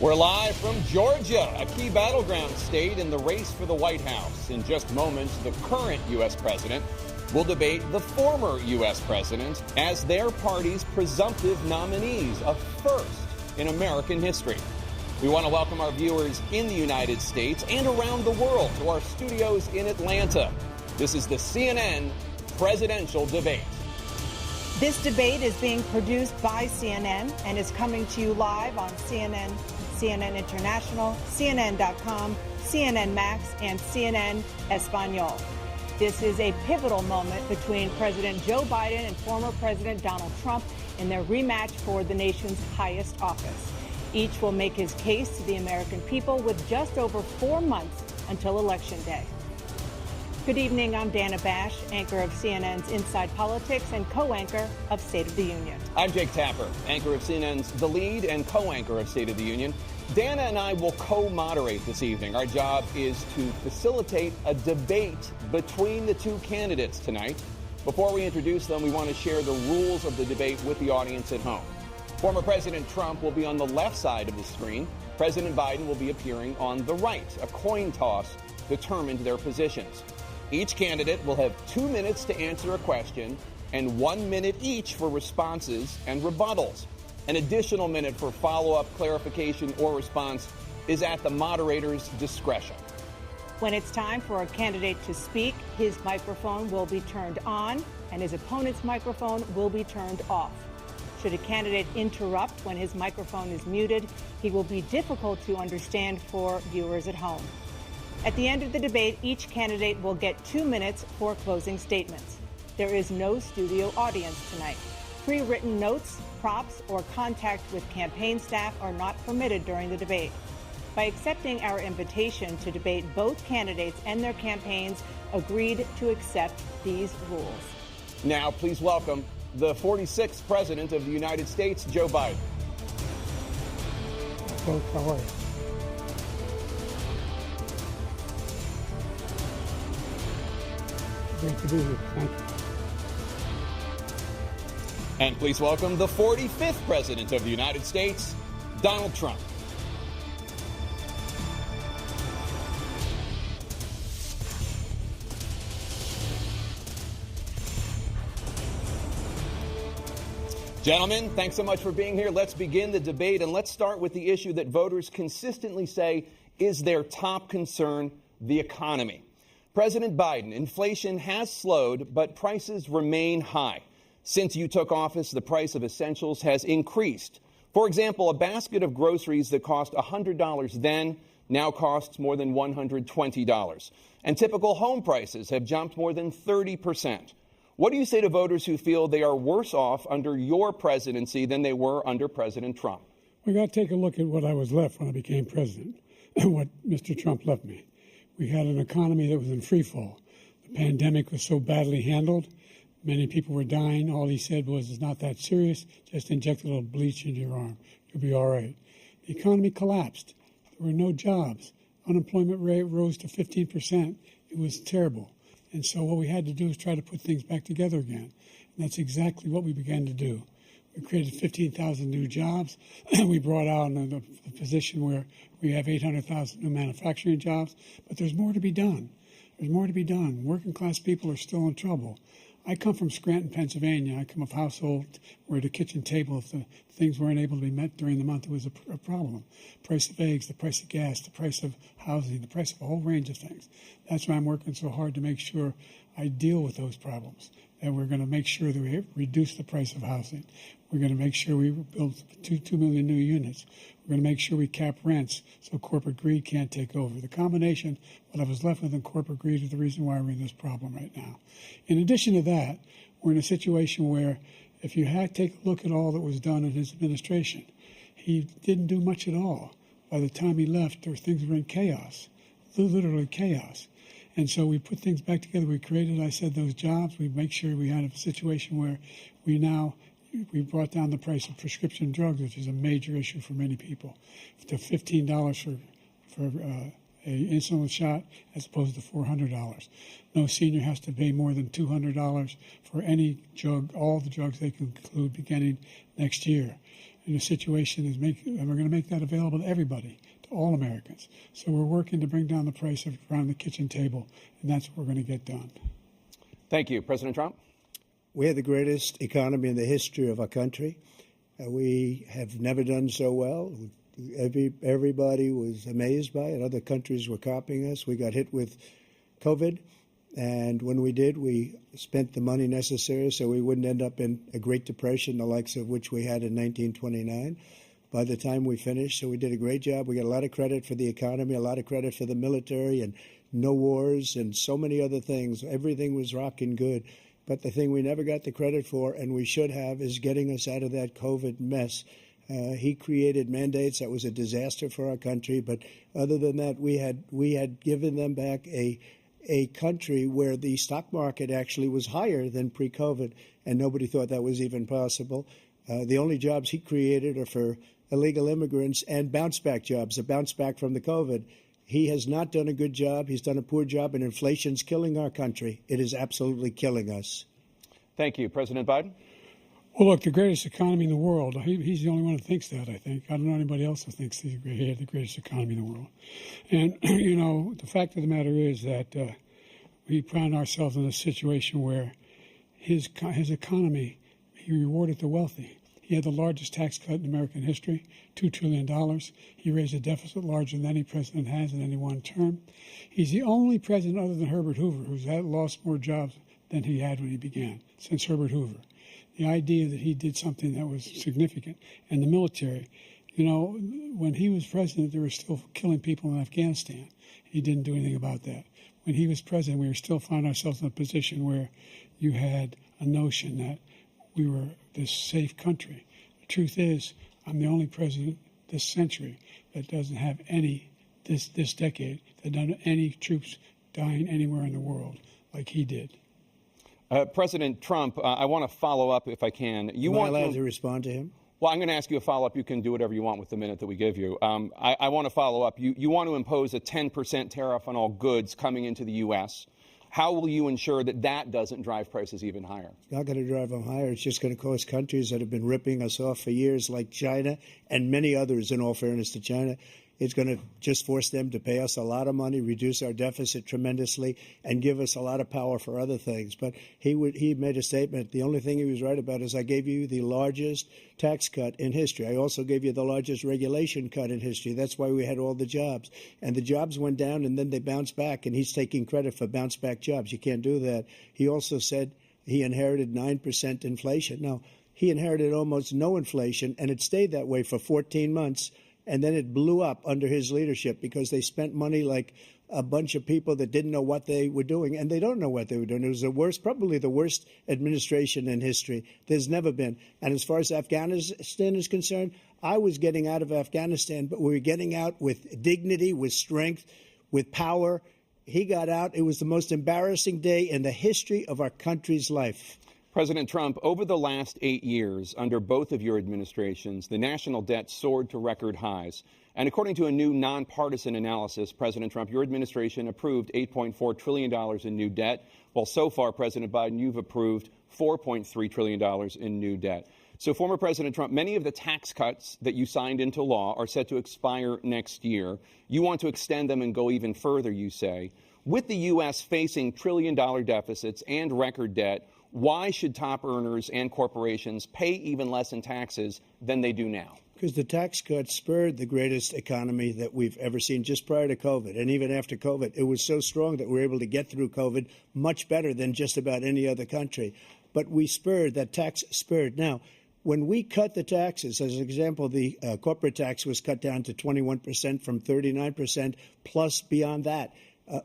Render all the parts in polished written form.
We're live from Georgia, a key battleground state in the race for the White House. In just moments, the current U.S. president will debate the former U.S. president as their party's presumptive nominees, a first in American history. We want to welcome our viewers in the United States and around the world to our studios in Atlanta. This is the CNN presidential debate. This debate is being produced by CNN and is coming to you live on CNN, CNN International, CNN.com, CNN Max, and CNN Espanol. This is a pivotal moment between President Joe Biden and former President Donald Trump in their rematch for the nation's highest office. Each will make his case to the American people with just over 4 months until Election Day. Good evening, I'm Dana Bash, anchor of CNN's Inside Politics and co-anchor of State of the Union. I'm Jake Tapper, anchor of CNN's The Lead and co-anchor of State of the Union. Dana and I will co-moderate this evening. Our job is to facilitate a debate between the two candidates tonight. Before we introduce them, we want to share the rules of the debate with the audience at home. Former President Trump will be on the left side of the screen. President Biden will be appearing on the right. A coin toss determined their positions. Each candidate will have 2 minutes to answer a question and 1 minute each for responses and rebuttals. An additional minute for follow-up, clarification, or response is at the moderator's discretion. When it's time for a candidate to speak, his microphone will be turned on and his opponent's microphone will be turned off. Should a candidate interrupt when his microphone is muted, he will be difficult to understand for viewers at home. At the end of the debate, each candidate will get 2 minutes for closing statements. There is no studio audience tonight. Pre-written notes, props, or contact with campaign staff are not permitted during the debate. By accepting our invitation to debate, both candidates and their campaigns agreed to accept these rules. Now, please welcome the 46th President of the United States, Joe Biden. Folks, how are you? Great to be here. Thank you. And please welcome the 45th President of the United States, Donald Trump. Gentlemen, thanks so much for being here. Let's begin the debate, and let's start with the issue that voters consistently say is their top concern, the economy. President Biden, inflation has slowed, but prices remain high. Since you took office, the price of essentials has increased. For example, a basket of groceries that cost $100 then now costs more than $120. And typical home prices have jumped more than 30%. What do you say to voters who feel they are worse off under your presidency than they were under President Trump? We got to take a look at what I was left when I became president and what Mr. Trump left me. We had an economy that was in free fall. The pandemic was so badly handled. Many people were dying. All he said was, it's not that serious. Just inject a little bleach into your arm. You'll be all right. The economy collapsed. There were no jobs. Unemployment rate rose to 15%. It was terrible. And so what we had to do is try to put things back together again. And that's exactly what we began to do. We created 15,000 new jobs. We brought out the position where we have 800,000 new manufacturing jobs. But there's more to be done. There's more to be done. Working class people are still in trouble. I come from Scranton, Pennsylvania. I come of a household where the kitchen table, if the things weren't able to be met during the month, it was a problem. Price of eggs, the price of gas, the price of housing, the price of a whole range of things. That's why I'm working so hard to make sure I deal with those problems. And we're going to make sure that we reduce the price of housing. We're going to make sure we build 2 million new units. We're going to make sure we cap rents so corporate greed can't take over. The combination, what I was left with in corporate greed, is the reason why we're in this problem right now. In addition to that, we're in a situation where if you take a look at all that was done in his administration, he didn't do much at all. By the time he left, things were in chaos, literally chaos. And so we put things back together. We created, I said, those jobs. We make sure we had a situation where we brought down the price of prescription drugs, which is a major issue for many people, to $15 for an insulin shot as opposed to $400. No senior has to pay more than $200 for any drug, all the drugs they can include beginning next year. in a situation and we're going to make that available to everybody, to all Americans. So we're working to bring down the price around the kitchen table, and that's what we're going to get done. Thank you. President Trump? We have the greatest economy in the history of our country. We have never done so well. Everybody was amazed by it. Other countries were copying us. We got hit with COVID, and when we did, we spent the money necessary so we wouldn't end up in a Great Depression, the likes of which we had in 1929. By the time we finished, so we did a great job. We got a lot of credit for the economy, a lot of credit for the military, and no wars, and so many other things. Everything was rocking good. But the thing we never got the credit for, and we should have, is getting us out of that COVID mess. He created mandates that was a disaster for our country. But other than that, we had given them back a country where the stock market actually was higher than pre-COVID, and nobody thought that was even possible. The only jobs he created are for illegal immigrants and bounce-back jobs, a bounce-back from the COVID. He has not done a good job. He's done a poor job, and inflation's killing our country. It is absolutely killing us. Thank you. President Biden? Well, look, the greatest economy in the world, he's the only one who thinks that, I think. I don't know anybody else who thinks he had the greatest economy in the world. And, you know, the fact of the matter is that we found ourselves in a situation where his economy, he rewarded the wealthy. He had the largest tax cut in American history, $2 trillion. He raised a deficit larger than any president has in any one term. He's the only president other than Herbert Hoover who's lost more jobs than he had when he began, since Herbert Hoover. The idea that he did something that was significant. And the military, you know, when he was president, they were still killing people in Afghanistan. He didn't do anything about that. When he was president, we were still finding ourselves in a position where you had a notion that we were this safe country. The truth is, I'm the only president this century that doesn't have this decade, that doesn't have any troops dying anywhere in the world like he did. President Trump, I want to follow up if I can. Am I allowed to respond to him? Well, I'm going to ask you a follow-up. You can do whatever you want with the minute that we give you. I want to follow up. You want to impose a 10% tariff on all goods coming into the U.S. How will you ensure that that doesn't drive prices even higher? It's not going to drive them higher. It's just going to cost countries that have been ripping us off for years, like China and many others, in all fairness to China. It's going to just force them to pay us a lot of money, reduce our deficit tremendously, and give us a lot of power for other things. But he made a statement. The only thing he was right about is I gave you the largest tax cut in history. I also gave you the largest regulation cut in history. That's why we had all the jobs. And the jobs went down, and then they bounced back, and he's taking credit for bounce-back jobs. You can't do that. He also said he inherited 9% inflation. Now, he inherited almost no inflation, and it stayed that way for 14 months. And then it blew up under his leadership because they spent money like a bunch of people that didn't know what they were doing. And they don't know what they were doing. It was probably the worst administration in history. There's never been. And as far as Afghanistan is concerned, I was getting out of Afghanistan, but we were getting out with dignity, with strength, with power. He got out. It was the most embarrassing day in the history of our country's life. President Trump, over the last 8 years, under both of your administrations, the national debt soared to record highs. And according to a new nonpartisan analysis, President Trump, your administration approved $8.4 trillion in new debt, while so far, President Biden, you've approved $4.3 trillion in new debt. So, former President Trump, many of the tax cuts that you signed into law are set to expire next year. You want to extend them and go even further, you say. With the U.S. facing trillion-dollar deficits and record debt, why should top earners and corporations pay even less in taxes than they do now? Because the tax cuts spurred the greatest economy that we've ever seen just prior to COVID. And even after COVID, it was so strong that we were able to get through COVID much better than just about any other country. But we spurred, that tax spurred. Now, when we cut the taxes, as an example, the corporate tax was cut down to 21% from 39%, plus beyond that.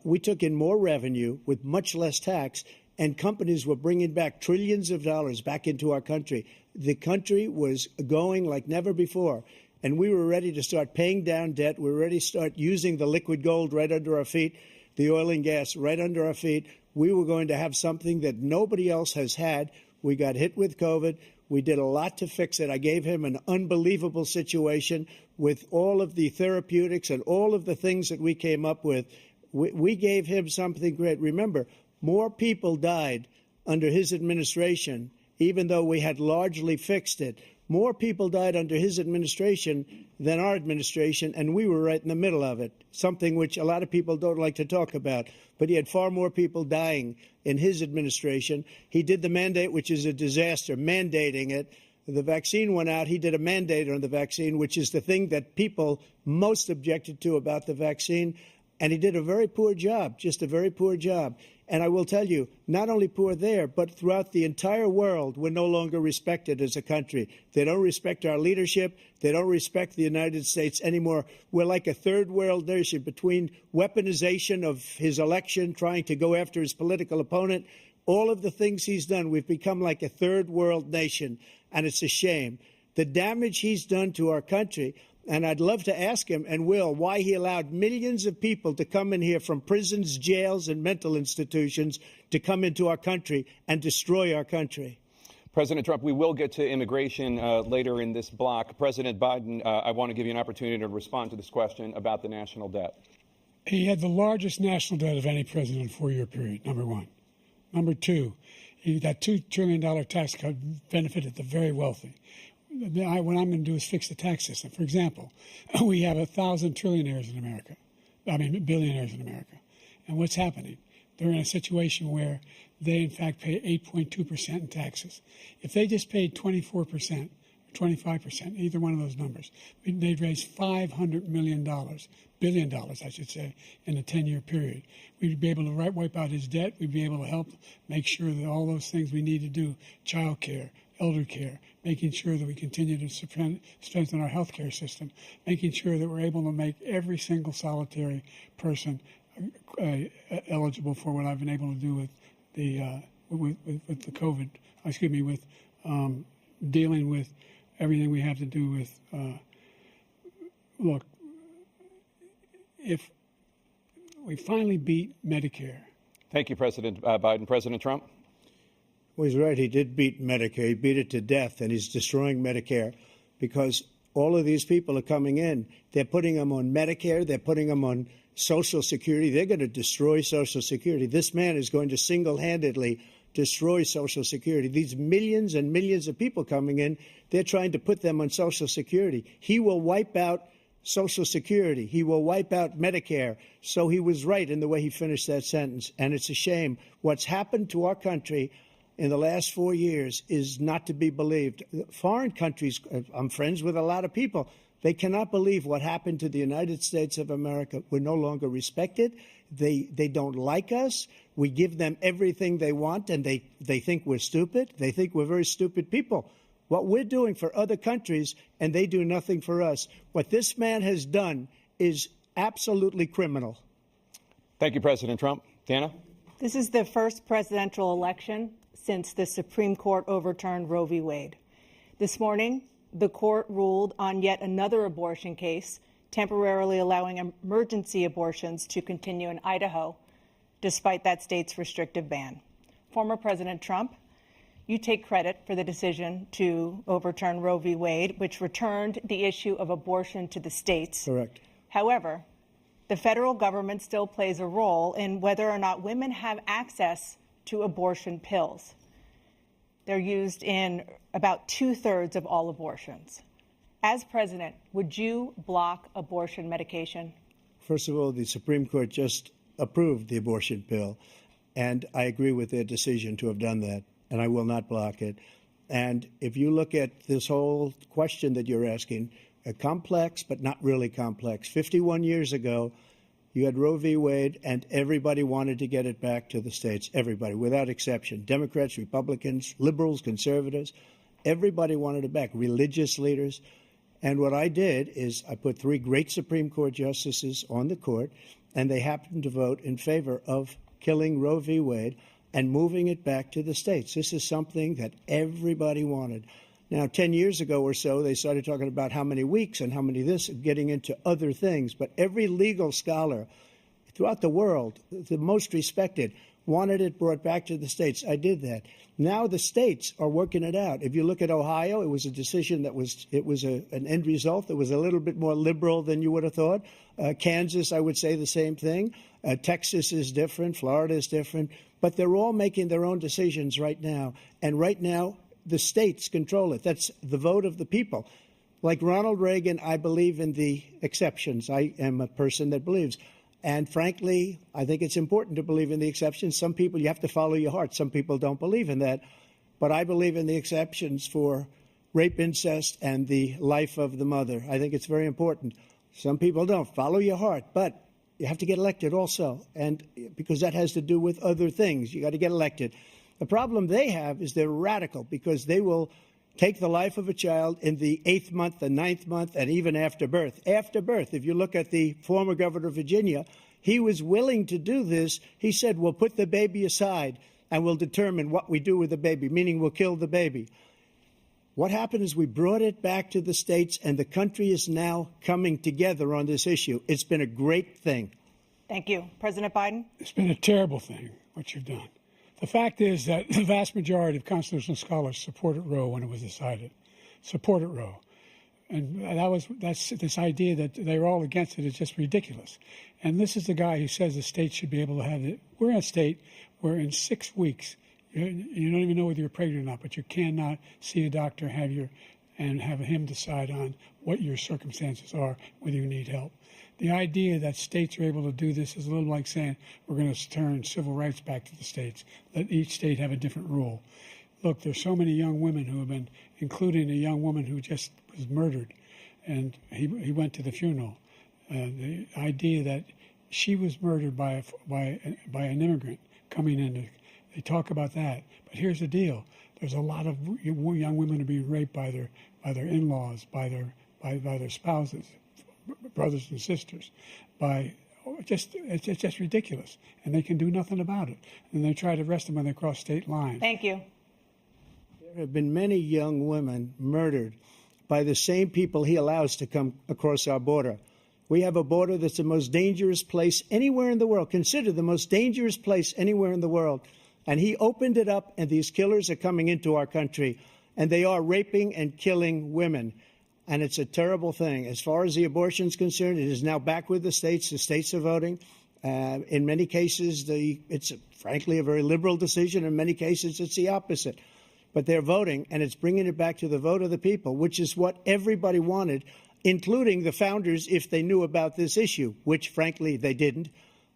We took in more revenue with much less tax, and companies were bringing back trillions of dollars back into our country. The country was going like never before, and we were ready to start paying down debt. We were ready to start using the liquid gold right under our feet, the oil and gas right under our feet. We were going to have something that nobody else has had. We got hit with COVID. We did a lot to fix it. I gave him an unbelievable situation with all of the therapeutics and all of the things that we came up with. We gave him something great. Remember, more people died under his administration, even though we had largely fixed it. More people died under his administration than our administration, and we were right in the middle of it, something which a lot of people don't like to talk about. But he had far more people dying in his administration. He did the mandate, which is a disaster, mandating it. The vaccine went out. He did a mandate on the vaccine, which is the thing that people most objected to about the vaccine. And he did a very poor job, just a very poor job. And I will tell you, not only poor there, but throughout the entire world, we're no longer respected as a country. They don't respect our leadership. They don't respect the United States anymore. We're like a third world nation between weaponization of his election, trying to go after his political opponent, all of the things he's done. We've become like a third world nation, and it's a shame. The damage he's done to our country. And I'd love to ask him, and will, why he allowed millions of people to come in here from prisons, jails, and mental institutions to come into our country and destroy our country. President Trump, we will get to immigration later in this block. President Biden, I want to give you an opportunity to respond to this question about the national debt. He had the largest national debt of any president in a 4-year period, number one. Number two, that $2 trillion tax cut benefited the very wealthy. What I'm going to do is fix the tax system. For example, we have 1,000 trillionaires in America. Billionaires in America. And what's happening? They're in a situation where they, in fact, pay 8.2% in taxes. If they just paid 24%, 25%, either one of those numbers, they'd raise $500 billion, I should say, in a 10-year period. We'd be able to wipe out his debt. We'd be able to help make sure that all those things we need to do, child care, elder care, making sure that we continue to strengthen our health care system, making sure that we're able to make every single solitary person eligible for what I've been able to do with the with the COVID, with dealing with everything we have to do with, look, if we finally beat Medicare. Thank you, President Biden. President Trump? Well, he's right. He did beat Medicare. He beat it to death, and he's destroying Medicare because all of these people are coming in. They're putting them on Medicare. They're putting them on Social Security. They're going to destroy Social Security. This man is going to single-handedly destroy Social Security. These millions and millions of people coming in, they're trying to put them on Social Security. He will wipe out Social Security. He will wipe out Medicare. So he was right in the way he finished that sentence. And it's a shame. What's happened to our country in the last 4 years is not to be believed. Foreign countries, I'm friends with a lot of people, they cannot believe what happened to the United States of America. We're no longer respected. They don't like us. We give them everything they want, and they think we're stupid. They think we're very stupid people. What we're doing for other countries, and they do nothing for us. What this man has done is absolutely criminal. Thank you, President Trump. Dana? This is the first presidential election since the Supreme Court overturned Roe v. Wade. This morning, the court ruled on yet another abortion case, temporarily allowing emergency abortions to continue in Idaho, despite that state's restrictive ban. Former President Trump, you take credit for the decision to overturn Roe v. Wade, which returned the issue of abortion to the states. Correct. However, the federal government still plays a role in whether or not women have access to abortion pills. They're used in about 2/3 of all abortions. As president, would you block abortion medication? First of all, the Supreme Court just approved the abortion pill, and I agree with their decision to have done that, and I will not block it. And if you look at this whole question that you're asking, complex but not really complex. 51 years ago, you had Roe v. Wade, and everybody wanted to get it back to the states. Everybody, without exception. Democrats, Republicans, liberals, conservatives. Everybody wanted it back. Religious leaders. And what I did is I put 3 great Supreme Court justices on the court, and they happened to vote in favor of killing Roe v. Wade and moving it back to the states. This is something that everybody wanted. Now, 10 years ago or so, they started talking about how many weeks and how many this, getting into other things. But every legal scholar throughout the world, the most respected, wanted it brought back to the states. I did that. Now the states are working it out. If you look at Ohio, it was a decision that was an end result that was a little bit more liberal than you would have thought. Kansas, I would say the same thing. Texas is different. Florida is different. But they're all making their own decisions right now. And right now, the states control it. That's the vote of the people. Like Ronald Reagan, I believe in the exceptions. I am a person that believes. And frankly, I think it's important to believe in the exceptions. Some people, you have to follow your heart. Some people don't believe in that. But I believe in the exceptions for rape, incest, and the life of the mother. I think it's very important. Some people don't. Follow your heart. But you have to get elected also, and because that has to do with other things. You got to get elected. The problem they have is they're radical because they will take the life of a child in the 8th month, the 9th month, and even after birth. After birth, if you look at the former governor of Virginia, he was willing to do this. He said, we'll put the baby aside and we'll determine what we do with the baby, meaning we'll kill the baby. What happened is we brought it back to the states, and the country is now coming together on this issue. It's been a great thing. Thank you. President Biden? It's been a terrible thing, what you've done. The fact is that the vast majority of constitutional scholars supported Roe when it was decided, supported Roe. And that's this idea that they're all against it is just ridiculous. And this is the guy who says the state should be able to have it. We're in a state where in 6 weeks, you don't even know whether you're pregnant or not, but you cannot see a doctor, and have him decide on what your circumstances are, whether you need help. The idea that states are able to do this is a little like saying we're going to turn civil rights back to the states, let each state have a different rule. Look, there's so many young women who have been, including a young woman who just was murdered, and he went to the funeral. The idea that she was murdered by an immigrant coming in, they talk about that. But here's the deal: there's a lot of young women who are being raped by their in-laws, by their spouses, brothers and sisters, it's just ridiculous, and they can do nothing about it. And they try to arrest them when they cross state lines. Thank you. There have been many young women murdered by the same people he allows to come across our border. We have a border that's the most dangerous place anywhere in the world, considered the most dangerous place anywhere in the world. And he opened it up, and these killers are coming into our country, and they are raping and killing women. And it's a terrible thing. As far as the abortion is concerned, it is now back with the states. The states are voting. In many cases, it's frankly a very liberal decision. In many cases, it's the opposite. But they're voting, and it's bringing it back to the vote of the people, which is what everybody wanted, including the founders, if they knew about this issue, which, frankly, they didn't.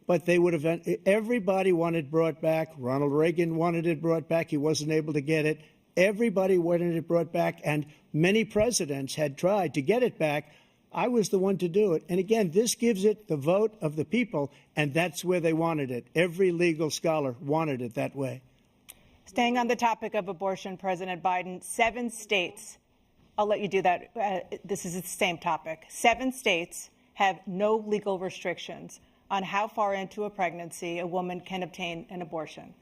But they would have. Everybody wanted it brought back. Ronald Reagan wanted it brought back. He wasn't able to get it. Everybody wanted it brought back, and many presidents had tried to get it back. I was the one to do it. And again, this gives it the vote of the people, and that's where they wanted it. Every legal scholar wanted it that way. Staying on the topic of abortion, President Biden, 7 states, I'll let you do that. This is the same topic. 7 states have no legal restrictions on how far into a pregnancy a woman can obtain an abortion.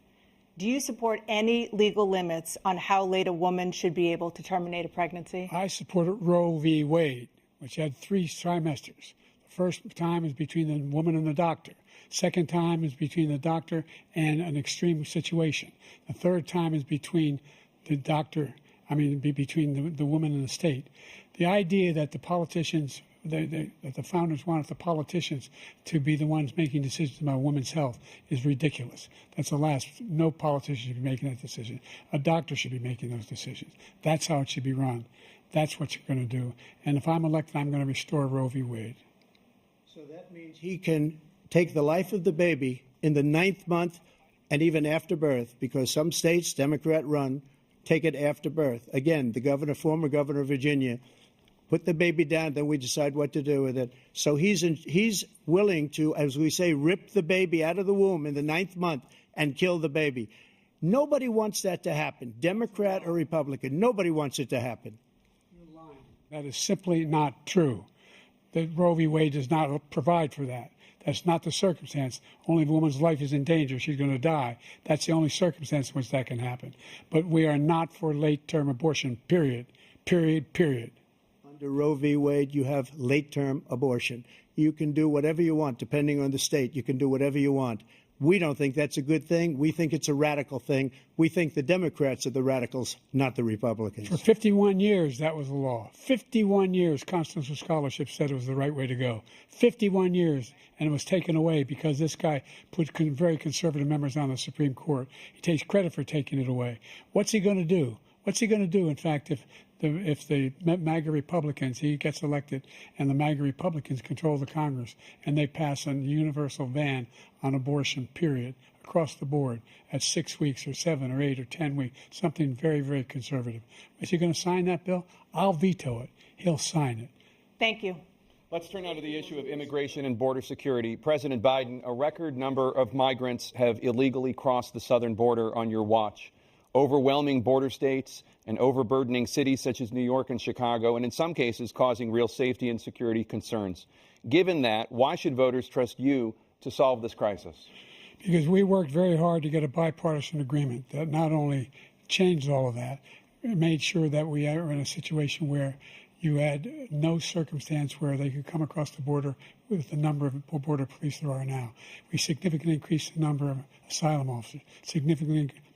Do you support any legal limits on how late a woman should be able to terminate a pregnancy? I supported Roe v. Wade, which had 3 trimesters. The first time is between the woman and the doctor. Second time is between the doctor and an extreme situation. The third time is between the doctor, between the woman and the state. The idea that the politicians, that the founders wanted the politicians to be the ones making decisions about women's health is ridiculous. That's the last. No politician should be making that decision. A doctor should be making those decisions. That's how it should be run. That's what you're going to do. And if I'm elected, I'm going to restore Roe v. Wade. So that means he can take the life of the baby in the 9th month and even after birth, because some states, Democrat-run, take it after birth. Again, the former governor of Virginia, put the baby down, then we decide what to do with it. So he's willing to, as we say, rip the baby out of the womb in the 9th month and kill the baby. Nobody wants that to happen, Democrat or Republican. Nobody wants it to happen. You're lying. That is simply not true. The Roe v. Wade does not provide for that. That's not the circumstance. Only if a woman's life is in danger, she's going to die. That's the only circumstance in which that can happen. But we are not for late-term abortion, period. Period, period. Under Roe v. Wade, you have late-term abortion. You can do whatever you want, depending on the state. You can do whatever you want. We don't think that's a good thing. We think it's a radical thing. We think the Democrats are the radicals, not the Republicans. For 51 years, that was the law. 51 years, constitutional scholarship said it was the right way to go. 51 years, and it was taken away because this guy put very conservative members on the Supreme Court. He takes credit for taking it away. What's he going to do? What's he going to do? In fact, if the MAGA Republicans, he gets elected, and the MAGA Republicans control the Congress, and they pass a universal ban on abortion, period, across the board at 6 weeks or 7 or 8 or 10 weeks, something very, very conservative. Is he going to sign that bill? I'll veto it. He'll sign it. Thank you. Let's turn now to the issue of immigration and border security. President Biden, a record number of migrants have illegally crossed the southern border on your watch. Overwhelming border states and overburdening cities such as New York and Chicago, and in some cases causing real safety and security concerns. Given that, why should voters trust you to solve this crisis? Because we worked very hard to get a bipartisan agreement that not only changed all of that, it made sure that we are in a situation where you had no circumstance where they could come across the border with the number of border police there are now. We significantly increased the number of asylum officers.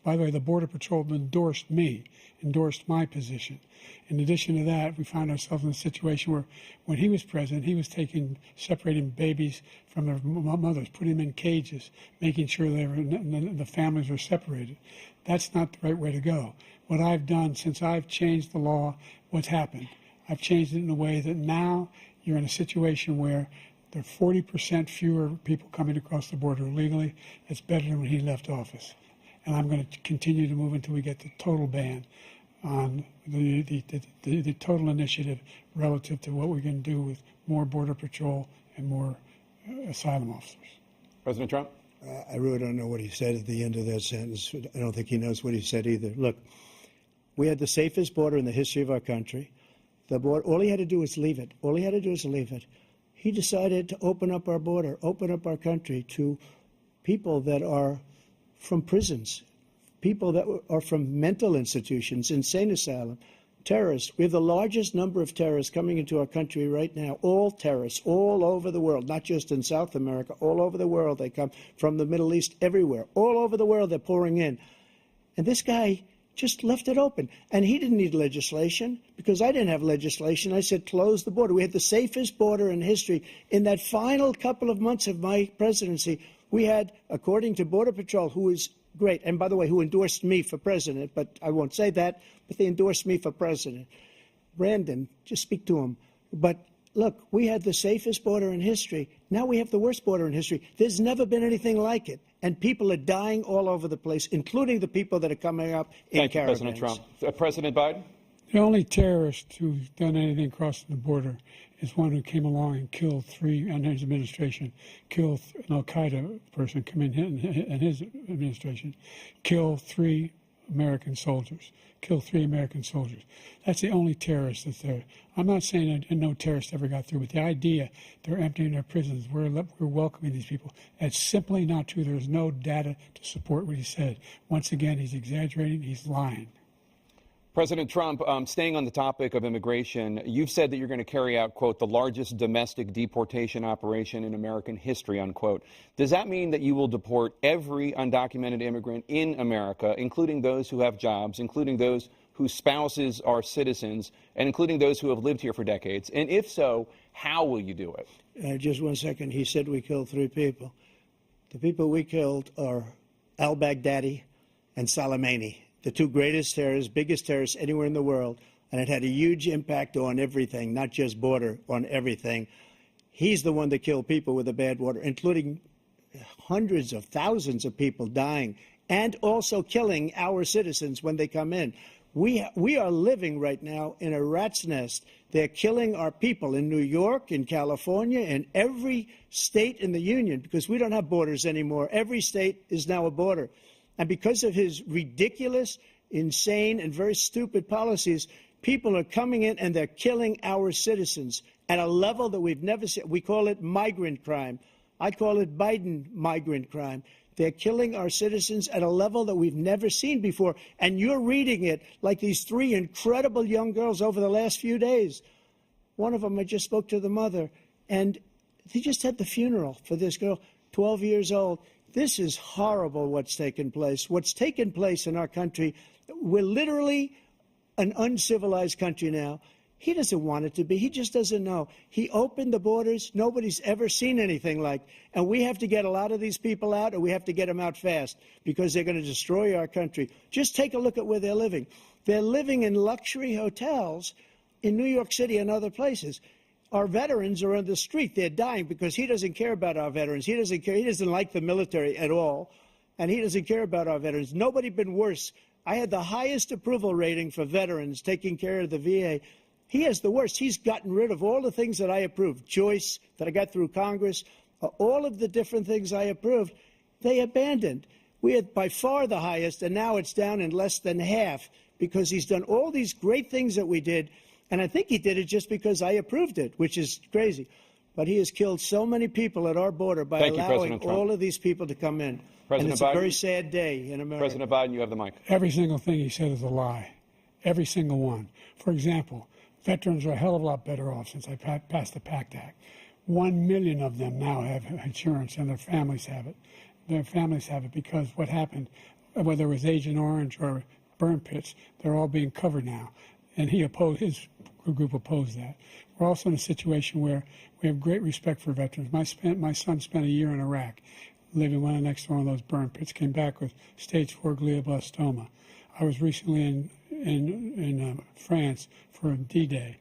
By the way, the Border Patrol endorsed my position. In addition to that, we found ourselves in a situation where, when he was president, he was separating babies from their mothers, putting them in cages, making sure the families were separated. That's not the right way to go. What I've done since I've changed the law, what's happened? I've changed it in a way that now you're in a situation where there are 40% fewer people coming across the border illegally. It's better than when he left office. And I'm going to continue to move until we get the total ban on the total initiative relative to what we're going to do with more Border Patrol and more asylum officers. President Trump? I really don't know what he said at the end of that sentence. I don't think he knows what he said either. Look, we had the safest border in the history of our country. The border, all he had to do was leave it. All he had to do was leave it. He decided to open up our border, open up our country to people that are from prisons, people that are from mental institutions, insane asylum, terrorists. We have the largest number of terrorists coming into our country right now, all terrorists, all over the world, not just in South America, all over the world. They come from the Middle East, everywhere. All over the world, they're pouring in. And this guy just left it open. And he didn't need legislation because I didn't have legislation. I said, close the border. We had the safest border in history. In that final couple of months of my presidency, we had, according to Border Patrol, who is great, and by the way, who endorsed me for president, but I won't say that, but they endorsed me for president. Brandon, just speak to him. But look, we had the safest border in history. Now we have the worst border in history. There's never been anything like it. And people are dying all over the place, including the people that are coming up in caravans. Thank you, President Trump. President Biden? The only terrorist who's done anything crossing the border is one who came along and killed under his administration, killed an al-Qaeda person in his administration, killed 3 American soldiers. That's the only terrorist that's there. I'm not saying that no terrorist ever got through, but the idea they're emptying their prisons, we're welcoming these people, that's simply not true. There's no data to support what he said. Once again, he's exaggerating, he's lying. President Trump, staying on the topic of immigration, you've said that you're going to carry out, quote, the largest domestic deportation operation in American history, unquote. Does that mean that you will deport every undocumented immigrant in America, including those who have jobs, including those whose spouses are citizens, and including those who have lived here for decades? And if so, how will you do it? Just 1 second. He said we killed 3 people. The people we killed are al-Baghdadi and Soleimani, the 2 greatest terrorists, biggest terrorists anywhere in the world, and it had a huge impact on everything, not just border, on everything. He's the one that killed people with the bad water, including hundreds of thousands of people dying, and also killing our citizens when they come in. We are living right now in a rat's nest. They're killing our people in New York, in California, in every state in the union, because we don't have borders anymore. Every state is now a border. And because of his ridiculous, insane, and very stupid policies, people are coming in and they're killing our citizens at a level that we've never seen. We call it migrant crime. I call it Biden migrant crime. They're killing our citizens at a level that we've never seen before. And you're reading it like these 3 incredible young girls over the last few days. One of them, I just spoke to the mother, and they just had the funeral for this girl, 12 years old. This is horrible what's taken place. What's taken place in our country, we're literally an uncivilized country now. He doesn't want it to be. He just doesn't know. He opened the borders. Nobody's ever seen anything like. And we have to get a lot of these people out, or we have to get them out fast, because they're going to destroy our country. Just take a look at where they're living. They're living in luxury hotels in New York City and other places. Our veterans are on the street. They're dying because he doesn't care about our veterans. He doesn't care. He doesn't like the military at all, and he doesn't care about our veterans. Nobody been worse. I had the highest approval rating for veterans taking care of the VA. He has the worst. He's gotten rid of all the things that I approved. Choice that I got through Congress, all of the different things I approved, they abandoned. We had by far the highest, and now it's down in less than half because he's done all these great things that we did, and I think he did it just because I approved it, which is crazy. But he has killed so many people at our border by allowing all of these people to come in. And it's a very sad day in America. President Biden, you have the mic. Every single thing he said is a lie. Every single one. For example, veterans are a hell of a lot better off since I passed the PACT Act. 1 million of them now have insurance, and their families have it. Their families have it because what happened, whether it was Agent Orange or burn pits, they're all being covered now. And his group opposed that. We're also in a situation where we have great respect for veterans. My son spent a year in Iraq, living right next to one of those burn pits, came back with stage 4 glioblastoma. I was recently in France for D-Day,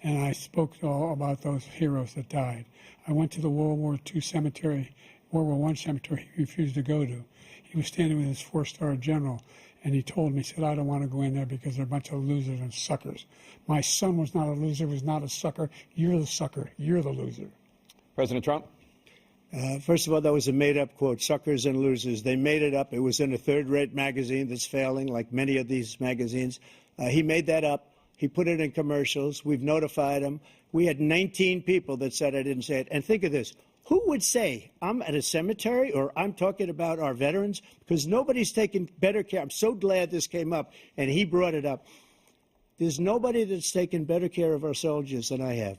and I spoke all about those heroes that died. I went to the World War I cemetery he refused to go to. He was standing with his 4-star general, and he told me, he said, I don't want to go in there because they're a bunch of losers and suckers. My son was not a loser, was not a sucker. You're the sucker. You're the loser. President Trump? First of all, that was a made-up quote, suckers and losers. They made it up. It was in a third-rate magazine that's failing, like many of these magazines. He made that up. He put it in commercials. We've notified him. We had 19 people that said I didn't say it. And think of this. Who would say I'm at a cemetery or I'm talking about our veterans? Because nobody's taken better care. I'm so glad this came up, and he brought it up. There's nobody that's taken better care of our soldiers than I have.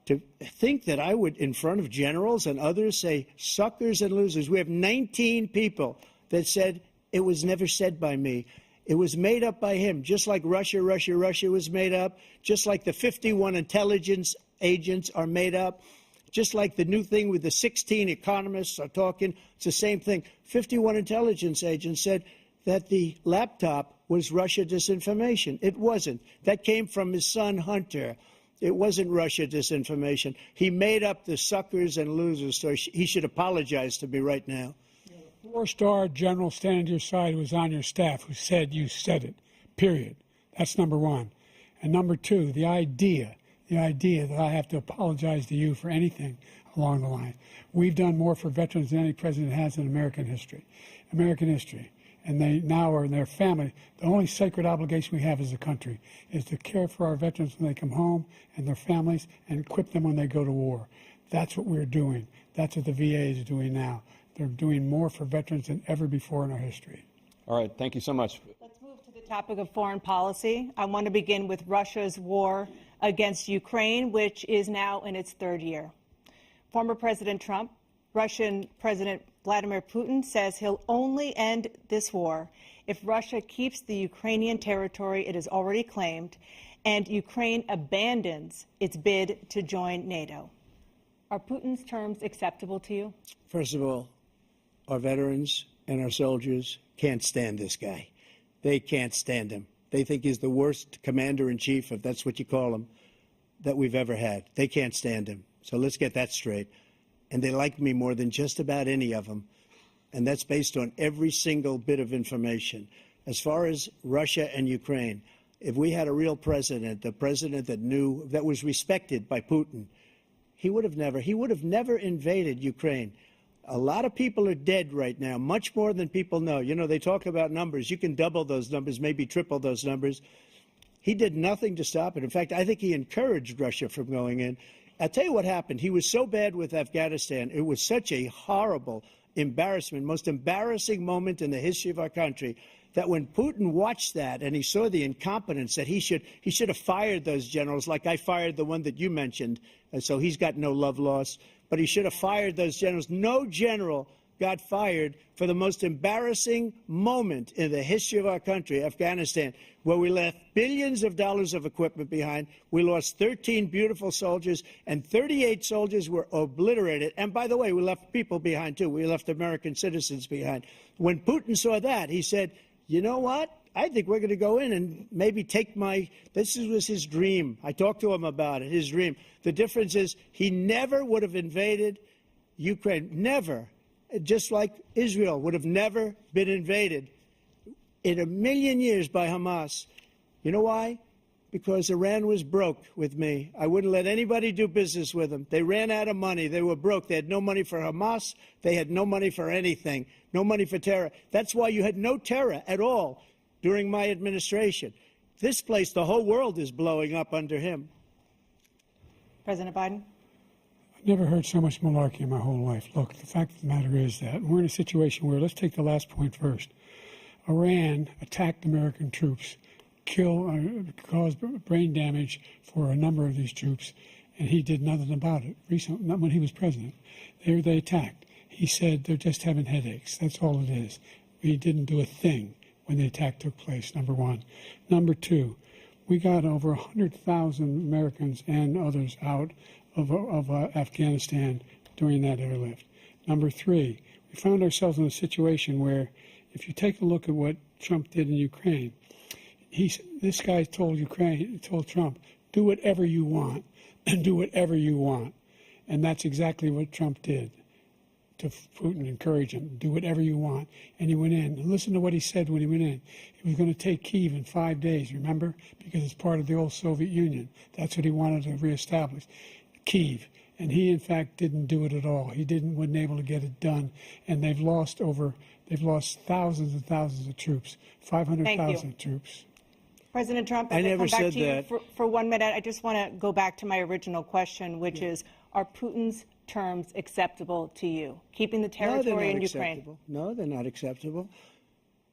To think that I would, in front of generals and others, say suckers and losers. We have 19 people that said it was never said by me. It was made up by him, just like Russia was made up, just like the 51 intelligence agents are made up. Just like the new thing with the 16 economists are talking, it's the same thing. 51 intelligence agents said that the laptop was Russia disinformation. It wasn't. That came from his son, Hunter. It wasn't Russia disinformation. He made up the suckers and losers, so he should apologize to me right now. 4-star general standing to your side who was on your staff who said you said it, period. That's number one. And number two, the idea that I have to apologize to you for anything along the line. We've done more for veterans than any president has in American history. And they now are in their family. The only sacred obligation we have as a country is to care for our veterans when they come home and their families and equip them when they go to war. That's what we're doing. That's what the VA is doing now. They're doing more for veterans than ever before in our history. All right. Thank you so much. Let's move to the topic of foreign policy. I want to begin with Russia's war against Ukraine, which is now in its 3rd year. Former President Trump, Russian President Vladimir Putin says he'll only end this war if Russia keeps the Ukrainian territory it has already claimed and Ukraine abandons its bid to join NATO. Are Putin's terms acceptable to you? First of all, our veterans and our soldiers can't stand this guy. They can't stand him. They think he's the worst commander-in-chief, if that's what you call him, that we've ever had. They can't stand him. So let's get that straight. And they like me more than just about any of them. And that's based on every single bit of information. As far as Russia and Ukraine, if we had a real president, a president that knew, that was respected by Putin, he would have never invaded Ukraine. A lot of people are dead right now, much more than people know. You know, they talk about numbers. You can double those numbers, maybe triple those numbers. He did nothing to stop it. In fact, I think he encouraged Russia from going in. I'll tell you what happened. He was so bad with Afghanistan. It was such a horrible embarrassment, most embarrassing moment in the history of our country, that when Putin watched that and he saw the incompetence, that he should have fired those generals, like I fired the one that you mentioned. And so he's got no love lost. But he should have fired those generals. No general got fired for the most embarrassing moment in the history of our country, Afghanistan, where we left billions of dollars of equipment behind. We lost 13 beautiful soldiers, and 38 soldiers were obliterated. And by the way, we left people behind, too. We left American citizens behind. When Putin saw that, he said, you know what? I think we're going to go in and maybe take this was his dream. I talked to him about it, his dream. The difference is he never would have invaded Ukraine, never, just like Israel would have never been invaded in a million years by Hamas. You know why? Because Iran was broke with me. I wouldn't let anybody do business with them. They ran out of money. They were broke. They had no money for Hamas. They had no money for anything, no money for terror. That's why you had no terror at all during my administration. This place, the whole world is blowing up under him. President Biden? I've never heard so much malarkey in my whole life. Look, the fact of the matter is that we're in a situation where, let's take the last point first. Iran attacked American troops, caused brain damage for a number of these troops, and he did nothing about it. Recently, not when he was president. They attacked. He said they're just having headaches. That's all it is. He didn't do a thing when the attack took place, number one. Number two, we got over 100,000 Americans and others out of Afghanistan during that airlift. Number three, we found ourselves in a situation where, if you take a look at what Trump did in Ukraine, this guy told Trump, do whatever you want, and do whatever you want. And that's exactly what Trump did to Putin, encourage him, do whatever you want. And he went in. And listen to what he said when he went in. He was going to take Kyiv in 5 days, remember? Because it's part of the old Soviet Union. That's what he wanted to reestablish, Kyiv. And he, in fact, didn't do it at all. He wasn't able to get it done. And they've lost thousands and thousands of troops, 500,000 troops. President Trump, as I come back to you for 1 minute, I just want to go back to my original question, which is, are Putin's terms acceptable to you? Keeping the territory in Ukraine? No, they're not acceptable.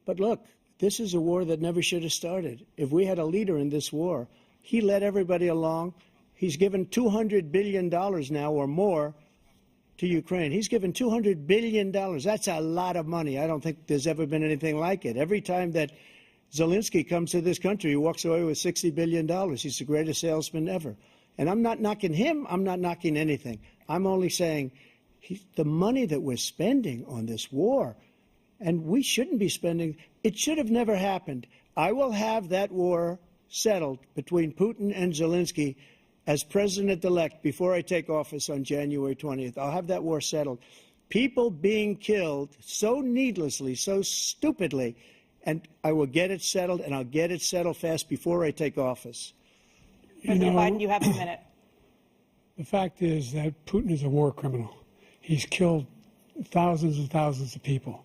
But look, this is a war that never should have started. If we had a leader in this war, he led everybody along. He's given $200 billion now or more to Ukraine. He's given $200 billion. That's a lot of money. I don't think there's ever been anything like it. Every time that Zelensky comes to this country, he walks away with $60 billion. He's the greatest salesman ever. And I'm not knocking him. I'm not knocking anything. I'm only saying the money that we're spending on this war, and we shouldn't be spending, it should have never happened. I will have that war settled between Putin and Zelensky as president-elect before I take office on January 20th. I'll have that war settled. People being killed so needlessly, so stupidly, and I will get it settled, and I'll get it settled fast before I take office. President Biden, you have a minute. The fact is that Putin is a war criminal. He's killed thousands and thousands of people.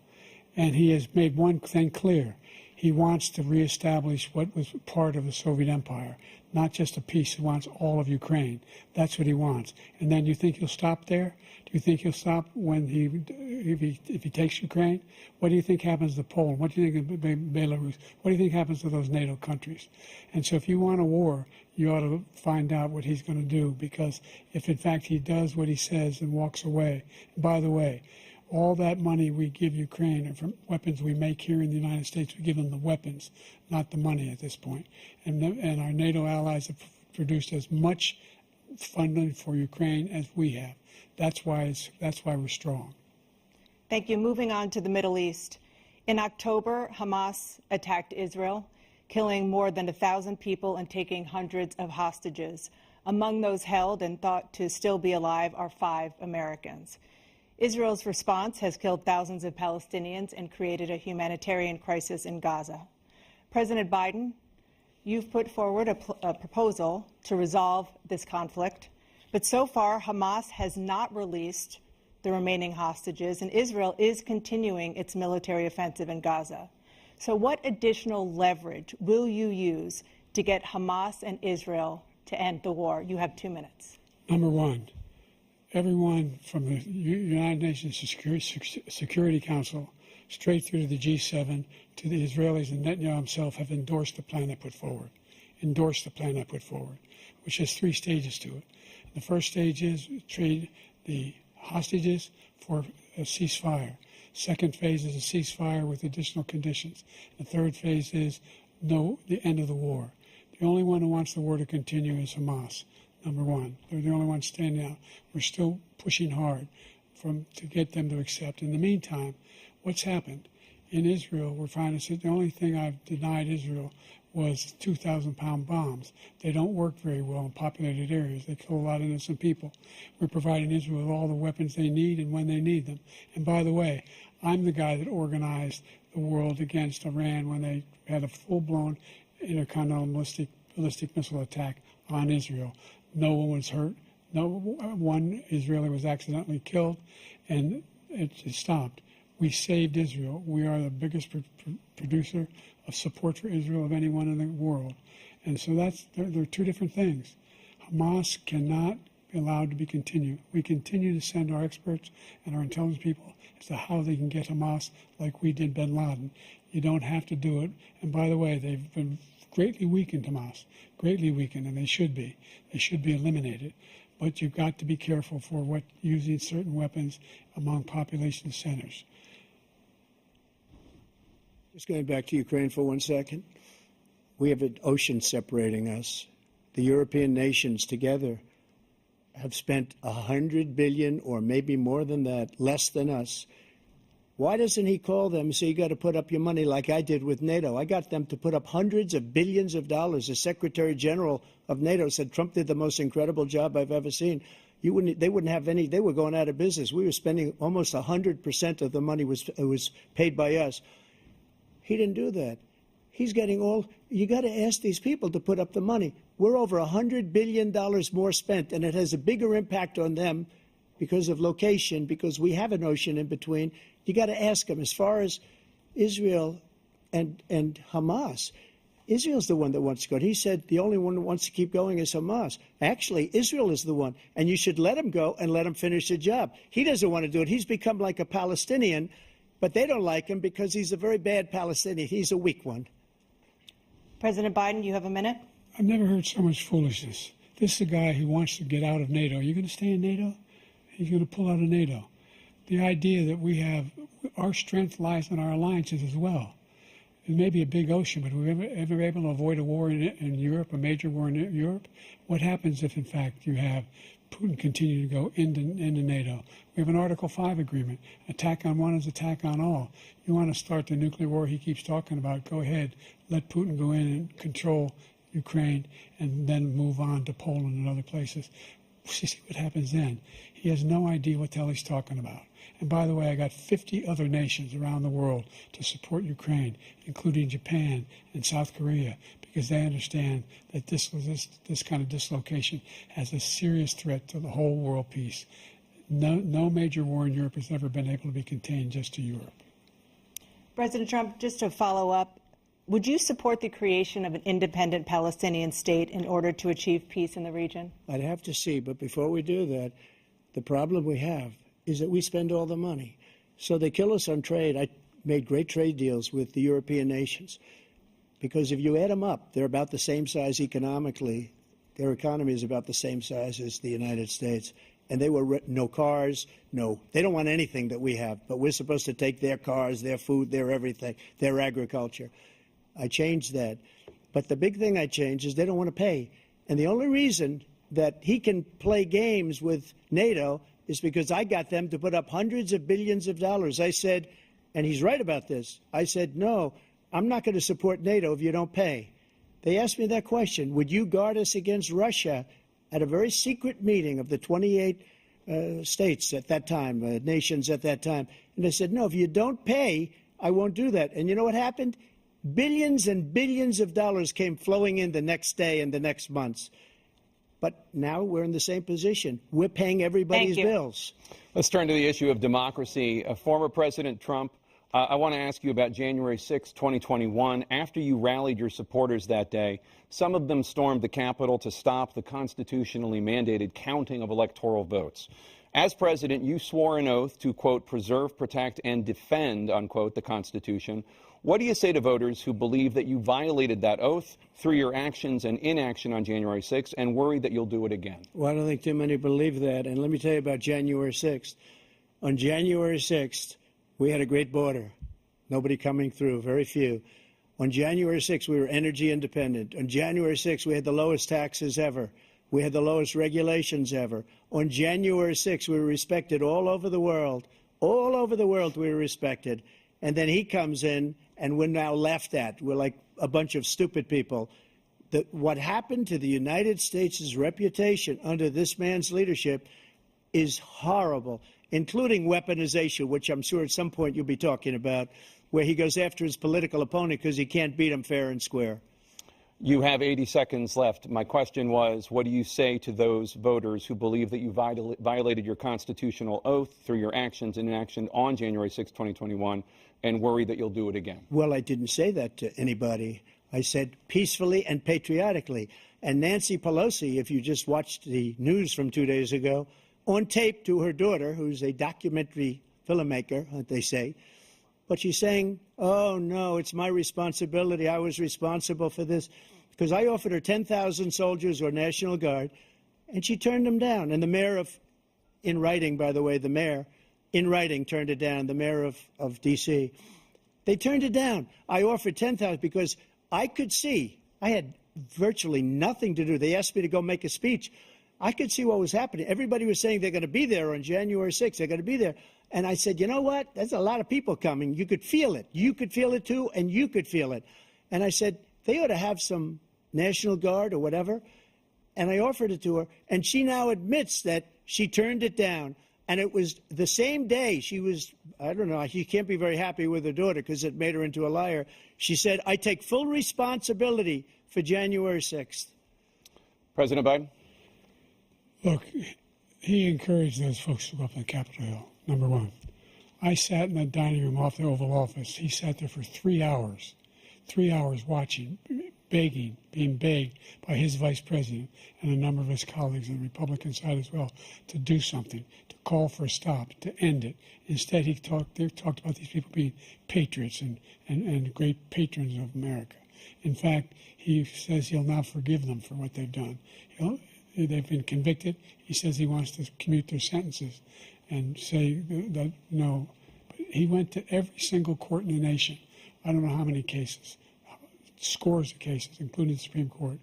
And he has made one thing clear. He wants to reestablish what was part of the Soviet Empire, not just a piece. He wants all of Ukraine. That's what he wants. And then you think he'll stop there? Do you think he'll stop when if he takes Ukraine? What do you think happens to Poland? What do you think of Belarus? What do you think happens to those NATO countries? And so if you want a war, you ought to find out what he's going to do, because if in fact he does what he says and walks away, and by the way, all that money we give Ukraine are from weapons we make here in the United States. We give them the weapons, not the money at this point. And our NATO allies have produced as much funding for Ukraine as we have. That's why we're strong. Thank you. Moving on to the Middle East. In October, Hamas attacked Israel, killing more than 1,000 people and taking hundreds of hostages. Among those held and thought to still be alive are 5 Americans. Israel's response has killed thousands of Palestinians and created a humanitarian crisis in Gaza. President Biden, you've put forward a proposal to resolve this conflict, but so far Hamas has not released the remaining hostages, and Israel is continuing its military offensive in Gaza. So what additional leverage will you use to get Hamas and Israel to end the war? You have 2 minutes. Number one, everyone from the United Nations Security Council straight through to the G7 to the Israelis and Netanyahu himself have endorsed the plan I put forward, which has 3 stages to it. The first stage is trade the hostages for a ceasefire. Second phase is a ceasefire with additional conditions. The third phase is the end of the war. The only one who wants the war to continue is Hamas. Number one, they're the only ones standing out. We're still pushing hard to get them to accept. In the meantime, what's happened in Israel, we're trying to say the only thing I've denied Israel was 2,000-pound bombs. They don't work very well in populated areas. They kill a lot of innocent people. We're providing Israel with all the weapons they need and when they need them. And by the way, I'm the guy that organized the world against Iran when they had a full-blown intercontinental ballistic missile attack on Israel. No one was hurt. No one Israeli was accidentally killed, and it stopped. We saved Israel. We are the biggest producer of support for Israel of anyone in the world. And so there are two different things. Hamas cannot be allowed to be continued. We continue to send our experts and our intelligence people as to how they can get Hamas like we did bin Laden. You don't have to do it. And by the way, they've been greatly weakened, Hamas, greatly weakened, and they should be. They should be eliminated. But you've got to be careful for using certain weapons among population centers. Just going back to Ukraine for 1 second. We have an ocean separating us. The European nations together have spent $100 billion, or maybe more than that, less than us. Why doesn't he call them and say, you got to put up your money like I did with NATO? I got them to put up hundreds of billions of dollars. The Secretary General of NATO said Trump did the most incredible job I've ever seen. They wouldn't have any. They were going out of business. We were spending almost 100% of the money was paid by us. He didn't do that. He's getting all. You got to ask these people to put up the money. We're over $100 billion more spent, and it has a bigger impact on them because of location, because we have an ocean in between. You got to ask them. As far as Israel and Hamas, Israel's the one that wants to go. He said the only one that wants to keep going is Hamas. Actually, Israel is the one, and you should let him go and let him finish the job. He doesn't want to do it. He's become like a Palestinian, but they don't like him because he's a very bad Palestinian. He's a weak one. President Biden, you have a minute. I've never heard so much foolishness. This is a guy who wants to get out of NATO. Are you going to stay in NATO? He's going to pull out of NATO. The idea that our strength lies in our alliances as well. It may be a big ocean, but we're ever able to avoid a war in Europe, a major war in Europe? What happens if, in fact, you have Putin continue to go into NATO? We have an Article 5 agreement. Attack on one is attack on all. You want to start the nuclear war he keeps talking about, go ahead. Let Putin go in and control Ukraine and then move on to Poland and other places. See what happens then. He has no idea what the hell he's talking about. And by the way, I got 50 other nations around the world to support Ukraine, including Japan and South Korea, because they understand that this kind of dislocation has a serious threat to the whole world peace. No major war in Europe has ever been able to be contained just to Europe. President Trump, just to follow up, would you support the creation of an independent Palestinian state in order to achieve peace in the region? I'd have to see, but before we do that, the problem we have is that we spend all the money. So they kill us on trade. I made great trade deals with the European nations because if you add them up, they're about the same size economically. Their economy is about the same size as the United States. And they were no cars, they don't want anything that we have, but we're supposed to take their cars, their food, their everything, their agriculture. I changed that. But the big thing I changed is they don't want to pay. And the only reason that he can play games with NATO is because I got them to put up hundreds of billions of dollars. I said, and he's right about this, I said, no, I'm not going to support NATO if you don't pay. They asked me that question, would you guard us against Russia, at a very secret meeting of the 28 states at that time, nations at that time. And I said, no, if you don't pay, I won't do that. And you know what happened? Billions and billions of dollars came flowing in the next day and the next months. But now we're in the same position. We're paying everybody's bills. Let's turn to the issue of democracy. Former President Trump, I want to ask you about January 6, 2021. After you rallied your supporters that day, some of them stormed the Capitol to stop the constitutionally mandated counting of electoral votes. As president, you swore an oath to, quote, preserve, protect, and defend, unquote, the Constitution. What do you say to voters who believe that you violated that oath through your actions and inaction on January 6th and worry that you'll do it again? Well, I don't think too many believe that. And let me tell you about January 6th. On January 6th, we had a great border. Nobody coming through, very few. On January 6th, we were energy independent. On January 6th, we had the lowest taxes ever. We had the lowest regulations ever. On January 6th, we were respected all over the world. All over the world, we were respected. and then he comes in, and we're now laughed at. We're like a bunch of stupid people. What happened to the United States' reputation under this man's leadership is horrible, including weaponization, which I'm sure at some point you'll be talking about, where he goes after his political opponent because he can't beat him fair and square. You have 80 seconds left. My question was, what do you say to those voters who believe that you violated your constitutional oath through your actions and inaction on January 6, 2021, and worry that you'll do it again? Well, I didn't say that to anybody. I said peacefully and patriotically. And Nancy Pelosi, if you just watched the news from 2 days ago, on tape to her daughter, who's a documentary filmmaker, they say, but she's saying, oh, no, it's my responsibility. I was responsible for this. Because I offered her 10,000 soldiers or National Guard, and she turned them down. And the mayor in writing, by the way, the mayor, in writing, turned it down, the mayor of D.C. They turned it down. I offered 10,000 because I could see, I had virtually nothing to do. They asked me to go make a speech. I could see what was happening. Everybody was saying they're going to be there on January 6th. They're going to be there. And I said, you know what? There's a lot of people coming. You could feel it. You could feel it, too, and you could feel it. And I said, they ought to have some National Guard or whatever. And I offered it to her. And she now admits that she turned it down. And it was the same day she was, I don't know, she can't be very happy with her daughter because it made her into a liar. She said, I take full responsibility for January 6th. President Biden? Look, he encouraged those folks to go up on Capitol Hill, number one. I sat in that dining room off the Oval Office. He sat there for 3 hours watching, begging, being begged by his vice president and a number of his colleagues on the Republican side as well to do something, to call for a stop, to end it. Instead, they talked about these people being patriots and great patrons of America. In fact, he says he'll now forgive them for what they've done. They've been convicted. He says he wants to commute their sentences and say that no. But he went to every single court in the nation. I don't know how many cases, scores of cases, including the Supreme Court,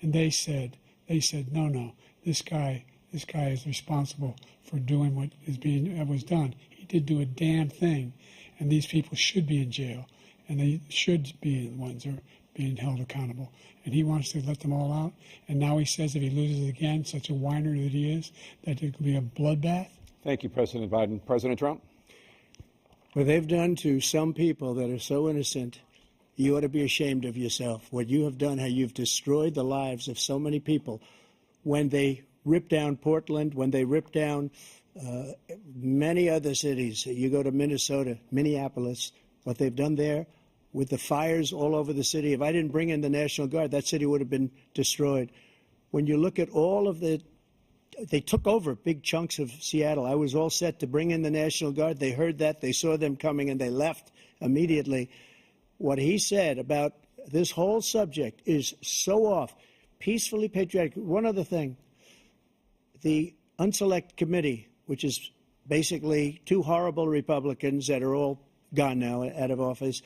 and they said, no, this guy is responsible for doing what was done. He did do a damn thing, and these people should be in jail, and they should be the ones that are being held accountable. And he wants to let them all out. And now he says if he loses again, such a whiner that he is, that it could be a bloodbath. Thank you, President Biden. President Trump? What they've done to some people that are so innocent, you ought to be ashamed of yourself. What you have done, how you've destroyed the lives of so many people. When they ripped down Portland, when they ripped down many other cities, you go to Minnesota, Minneapolis, what they've done there, with the fires all over the city. If I didn't bring in the National Guard, that city would have been destroyed. When you look at all of they took over big chunks of Seattle. I was all set to bring in the National Guard. They heard that. They saw them coming, and they left immediately. What he said about this whole subject is so off. Peacefully patriotic. One other thing. The Unselect Committee, which is basically two horrible Republicans that are all gone now, out of office,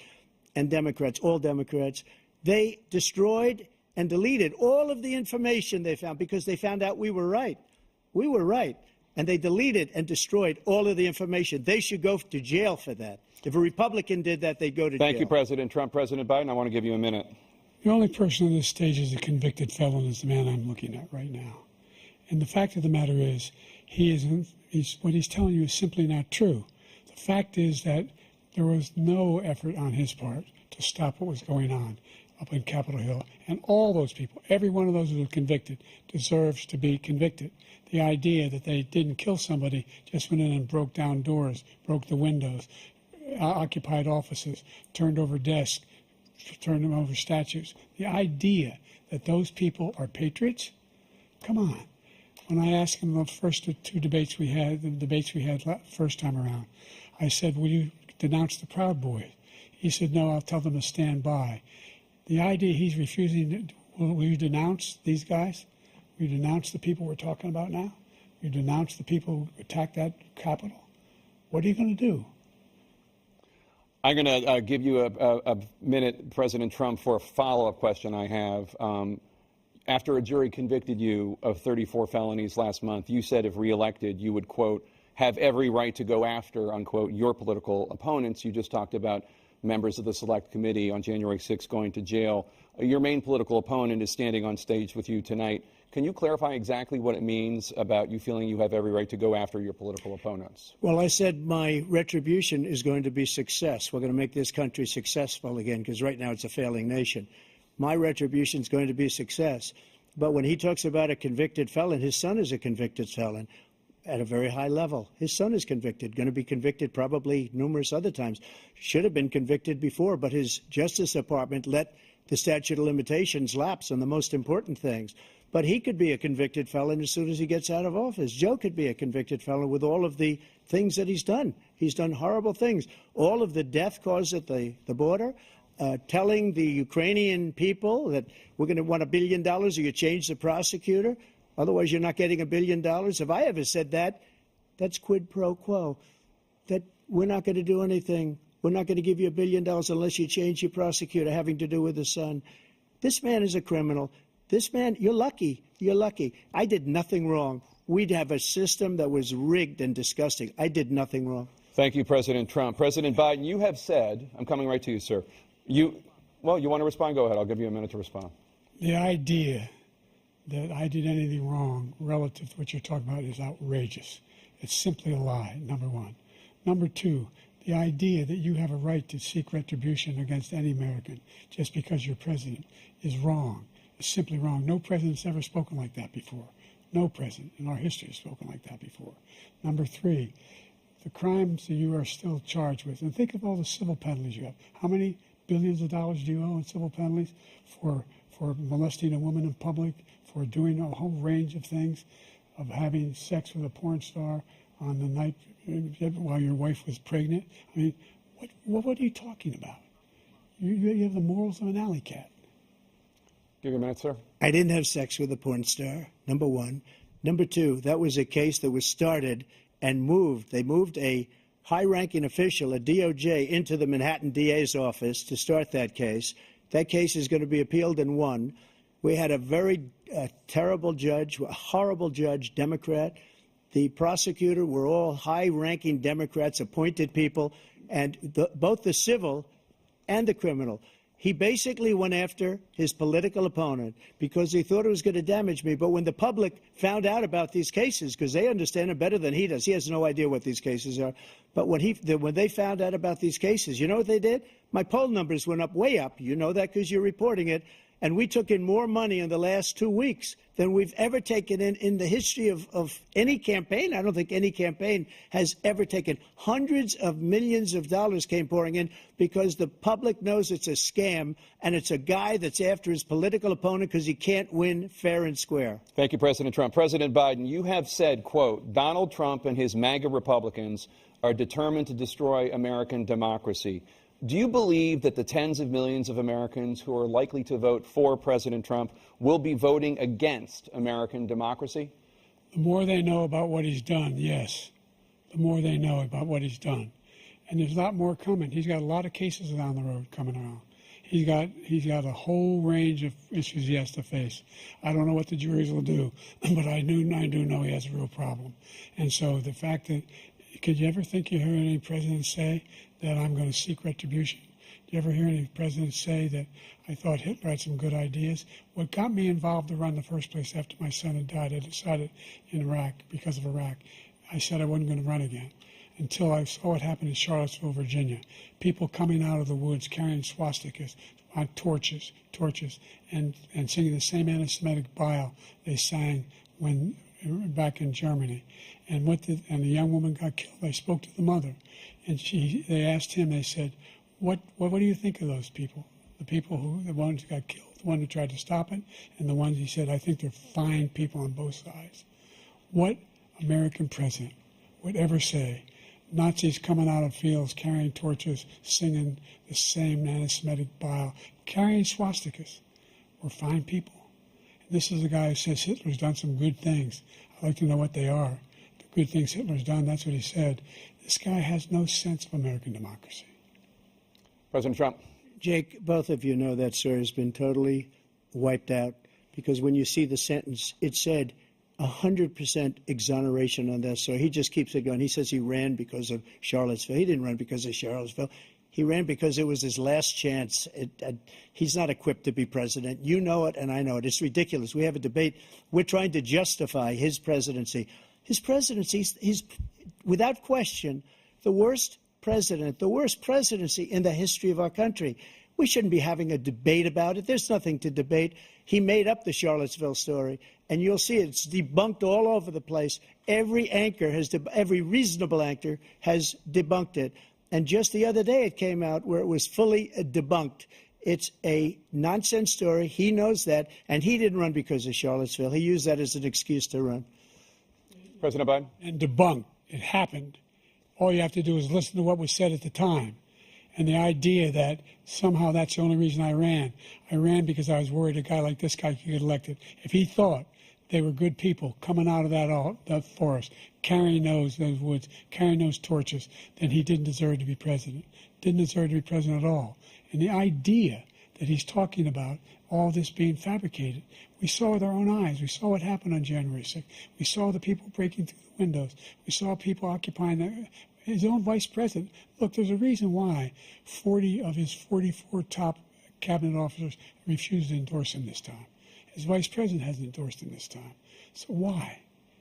and Democrats, all Democrats, they destroyed and deleted all of the information they found because they found out we were right. We were right. And they deleted and destroyed all of the information. They should go to jail for that. If a Republican did that, they'd go to jail. Thank you, President Trump. President Biden, I want to give you a minute. The only person on this stage is a convicted felon is the man I'm looking at right now. And the fact of the matter is, what he's telling you is simply not true. The fact is that there was no effort on his part to stop what was going on up in Capitol Hill. And all those people, every one of those who were convicted, deserves to be convicted. The idea that they didn't kill somebody, just went in and broke down doors, broke the windows, occupied offices, turned over desks, turned them over statues. The idea that those people are patriots? Come on. When I asked him the first two debates we had, first time around, I said, will you denounce the Proud Boys? He said, no, I'll tell them to stand by. The idea he's refusing, will you denounce these guys? Will you denounce the people we're talking about now? Will you denounce the people who attacked that Capitol? What are you going to do? I'm going to give you a minute, President Trump, for a follow-up question I have. After a jury convicted you of 34 felonies last month, you said if reelected, you would, quote, have every right to go after, unquote, your political opponents. You just talked about members of the Select Committee on January 6th going to jail. Your main political opponent is standing on stage with you tonight. Can you clarify exactly what it means about you feeling you have every right to go after your political opponents? Well, I said my retribution is going to be success. We're going to make this country successful again, because right now it's a failing nation. My retribution is going to be success. But when he talks about a convicted felon, his son is a convicted felon at a very high level. His son is convicted, going to be convicted probably numerous other times. Should have been convicted before, but his Justice Department let the statute of limitations lapse on the most important things. But he could be a convicted felon as soon as he gets out of office. Joe could be a convicted felon with all of the things that he's done. He's done horrible things. All of the death caused at the border, telling the Ukrainian people that we're going to want $1 billion or you change the prosecutor. Otherwise, you're not getting $1 billion. If I ever said that, that's quid pro quo. That we're not going to do anything. We're not going to give you $1 billion unless you change your prosecutor having to do with the son. This man is a criminal. This man, you're lucky. You're lucky. I did nothing wrong. We'd have a system that was rigged and disgusting. I did nothing wrong. Thank you, President Trump. President Biden, you have said, I'm coming right to you, sir. You want to respond? Go ahead. I'll give you a minute to respond. The idea that I did anything wrong relative to what you're talking about is outrageous. It's simply a lie, number one. Number two, the idea that you have a right to seek retribution against any American just because you're president is wrong. It's simply wrong. No president's ever spoken like that before. No president in our history has spoken like that before. Number three, the crimes that you are still charged with, and think of all the civil penalties you have. How many billions of dollars do you owe in civil penalties for molesting a woman in public, for doing a whole range of things, of having sex with a porn star on the night while your wife was pregnant? I mean, what are you talking about? You have the morals of an alley cat. Give you a minute, sir. I didn't have sex with a porn star, number one. Number two, that was a case that was started and moved. They moved a high-ranking official, a DOJ, into the Manhattan DA's office to start that case. That case is going to be appealed and won. We had a very terrible judge, a horrible judge, Democrat. The prosecutor were all high-ranking Democrats, appointed people, and both the civil and the criminal. He basically went after his political opponent because he thought it was going to damage me. But when the public found out about these cases, because they understand it better than he does, he has no idea what these cases are. But when they found out about these cases, you know what they did? My poll numbers went up, way up. You know that because you're reporting it. And we took in more money in the last 2 weeks than we've ever taken in the history of any campaign. I don't think any campaign has ever taken. Hundreds of millions of dollars came pouring in because the public knows it's a scam, and it's a guy that's after his political opponent because he can't win fair and square. Thank you, President Trump. President Biden, you have said, quote, Donald Trump and his MAGA Republicans are determined to destroy American democracy. Do you believe that the tens of millions of Americans who are likely to vote for President Trump will be voting against American democracy? The more they know about what he's done, yes. The more they know about what he's done. And there's a lot more coming. He's got a lot of cases down the road coming around. He's got a whole range of issues he has to face. I don't know what the juries will do, but I do know he has a real problem. And so the fact that, could you ever think you heard any president say that I'm going to seek retribution? Do you ever hear any president say that I thought Hitler had some good ideas? What got me involved to run in the first place after my son had died, I decided in Iraq, because of Iraq, I said I wasn't going to run again until I saw what happened in Charlottesville, Virginia. People coming out of the woods carrying swastikas on torches, and singing the same anti-Semitic bile they sang when back in Germany. And the young woman got killed. I spoke to the mother, and they asked him, they said, what do you think of those people? The ones who got killed, the one who tried to stop it, and the ones, he said, I think they're fine people on both sides. What American president would ever say, Nazis coming out of fields carrying torches, singing the same anti-Semitic bile, carrying swastikas, were fine people? And this is a guy who says Hitler's done some good things. I'd like to know what they are. The good things Hitler's done, that's what he said. This guy has no sense of American democracy. President Trump. Jake, both of you know that, sir, has been totally wiped out, because when you see the sentence, it said, 100% exoneration on this. So he just keeps it going. He says he ran because of Charlottesville. He didn't run because of Charlottesville. He ran because it was his last chance. He's not equipped to be president. You know it, and I know it. It's ridiculous. We have a debate. We're trying to justify his presidency. His presidency, he's without question the worst president, the worst presidency in the history of our country. We shouldn't be having a debate about it. There's nothing to debate. He made up the Charlottesville story, and you'll see it's debunked all over the place. Every reasonable anchor has debunked it. And just the other day it came out where it was fully debunked. It's a nonsense story. He knows that, and he didn't run because of Charlottesville. He used that as an excuse to run. President Biden? And debunked. It happened. All you have to do is listen to what was said at the time. And the idea that somehow that's the only reason I ran because I was worried a guy like this guy could get elected. If he thought they were good people coming out of that forest, carrying those woods, carrying those torches, then he didn't deserve to be president. Didn't deserve to be president at all. And the idea that he's talking about all this being fabricated, we saw with our own eyes. We saw what happened on January 6th. We saw the people breaking through the windows. We saw people occupying his own vice president. Look, there's a reason why 40 of his 44 top cabinet officers refused to endorse him this time. His vice president hasn't endorsed him this time. So why?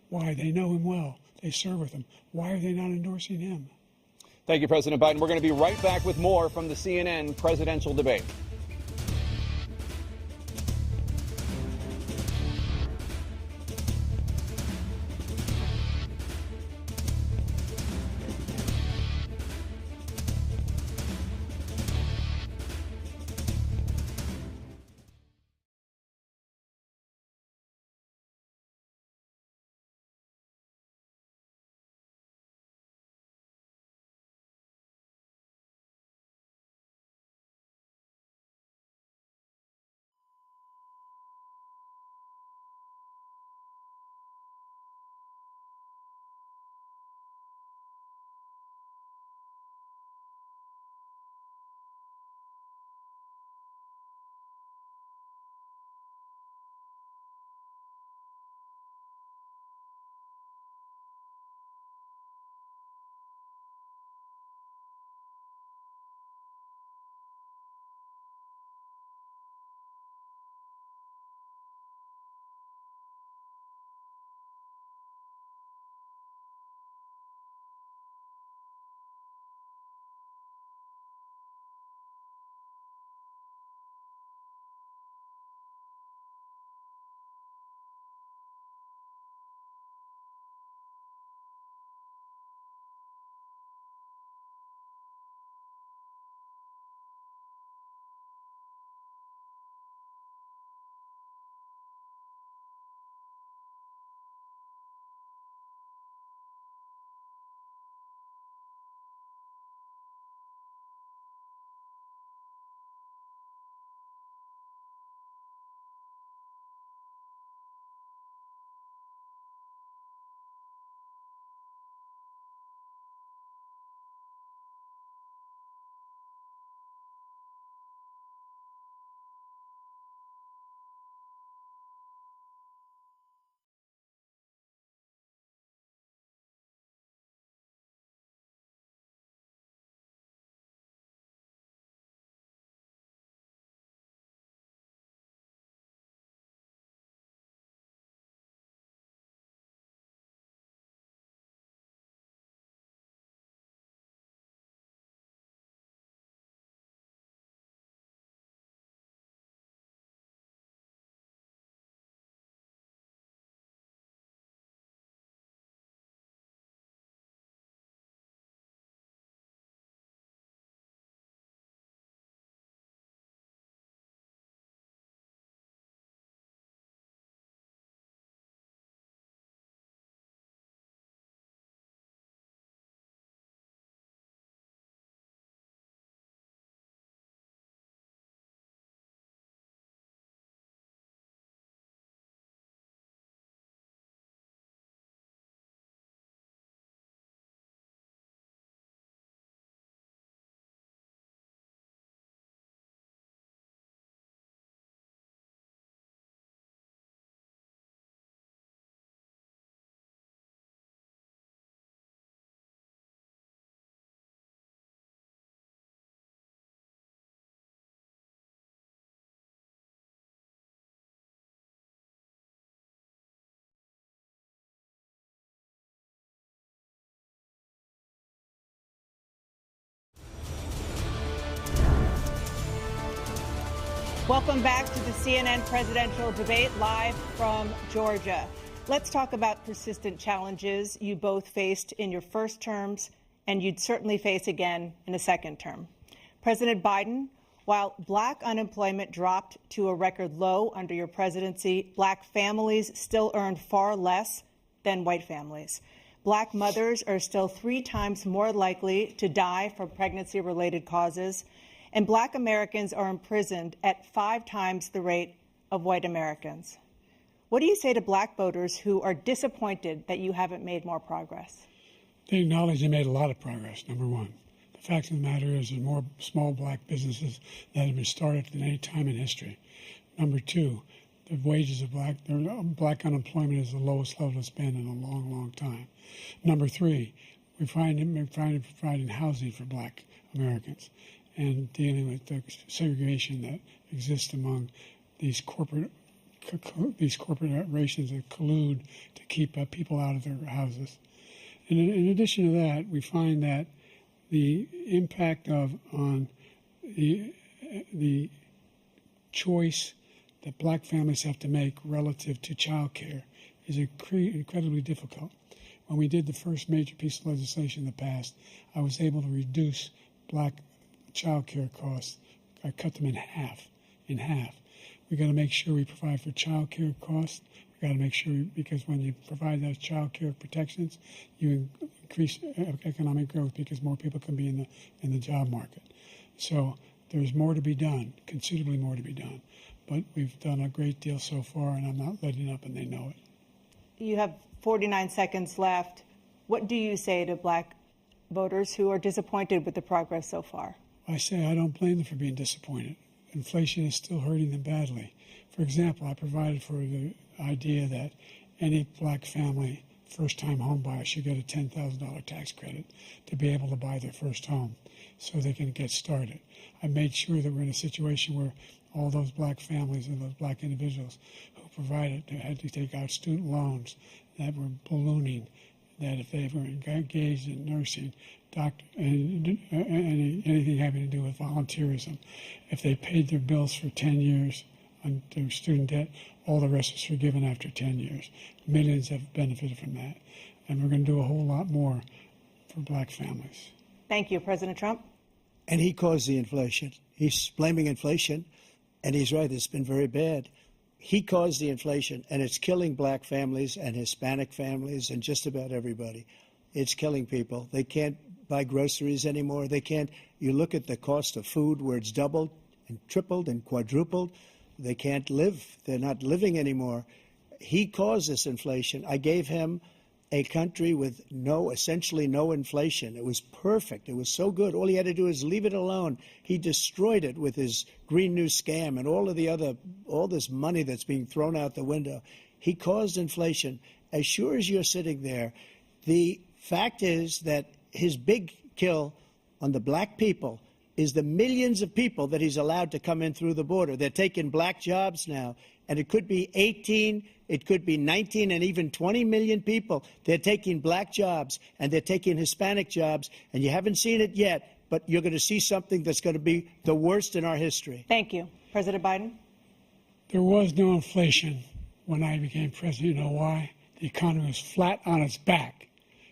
Why? They know him well. They serve with him. Why are they not endorsing him? Thank you, President Biden. We're going to be right back with more from the CNN presidential debate. Welcome back to the CNN presidential debate live from Georgia. Let's talk about persistent challenges you both faced in your first terms and you'd certainly face again in a second term. President Biden, while black unemployment dropped to a record low under your presidency, black families still earned far less than white families. Black mothers are still 3 times more likely to die from pregnancy-related causes, and black Americans are imprisoned at 5 times the rate of white Americans. What do you say to black voters who are disappointed that you haven't made more progress? They acknowledge they made a lot of progress, number one. The fact of the matter is there's more small black businesses that have been started than any time in history. Number two, the wages of black unemployment is the lowest level it's been in a long, long time. Number three, we're providing housing for black Americans and dealing with the segregation that exists among these corporations that collude to keep people out of their houses. And in addition to that, we find that the impact on the choice that black families have to make relative to child care is incredibly difficult. When we did the first major piece of legislation in the past, I was able to reduce black child care costs. I cut them in half. We got to make sure we provide for child care costs. We got to make sure, because when you provide those child care protections, you increase economic growth because more people can be in the job market. So there's more to be done, considerably more to be done. But we've done a great deal so far, and I'm not letting up, and they know it. You have 49 seconds left. What do you say to black voters who are disappointed with the progress so far? I say I don't blame them for being disappointed. Inflation is still hurting them badly. For example, I provided for the idea that any black family, first-time home buyer, should get a $10,000 tax credit to be able to buy their first home so they can get started. I made sure that we're in a situation where all those black families and those black individuals who provided had to take out student loans that were ballooning, that if they were engaged in nursing, anything having to do with volunteerism, if they paid their bills for 10 years on their student debt, all the rest was forgiven after 10 years. Millions have benefited from that. And we're going to do a whole lot more for black families. Thank you, President Trump. And he caused the inflation. He's blaming inflation, and he's right, it's been very bad. He caused the inflation, and it's killing black families and Hispanic families and just about everybody. It's killing people. They can't buy groceries anymore. They can't. You look at the cost of food where it's doubled and tripled and quadrupled. They can't live. They're not living anymore. He caused this inflation. I gave him a country with essentially no inflation. It was perfect. It was so good. All he had to do is leave it alone. He destroyed it with his Green New Scam and all this money that's being thrown out the window. He caused inflation. As sure as you're sitting there, the fact is that his big kill on the black people is the millions of people that he's allowed to come in through the border. They're taking black jobs now, and it could be 18, it could be 19, and even 20 million people. They're taking black jobs, and they're taking Hispanic jobs, and you haven't seen it yet, but you're going to see something that's going to be the worst in our history. Thank you. President Biden? There was no inflation when I became president. You know why? The economy was flat on its back.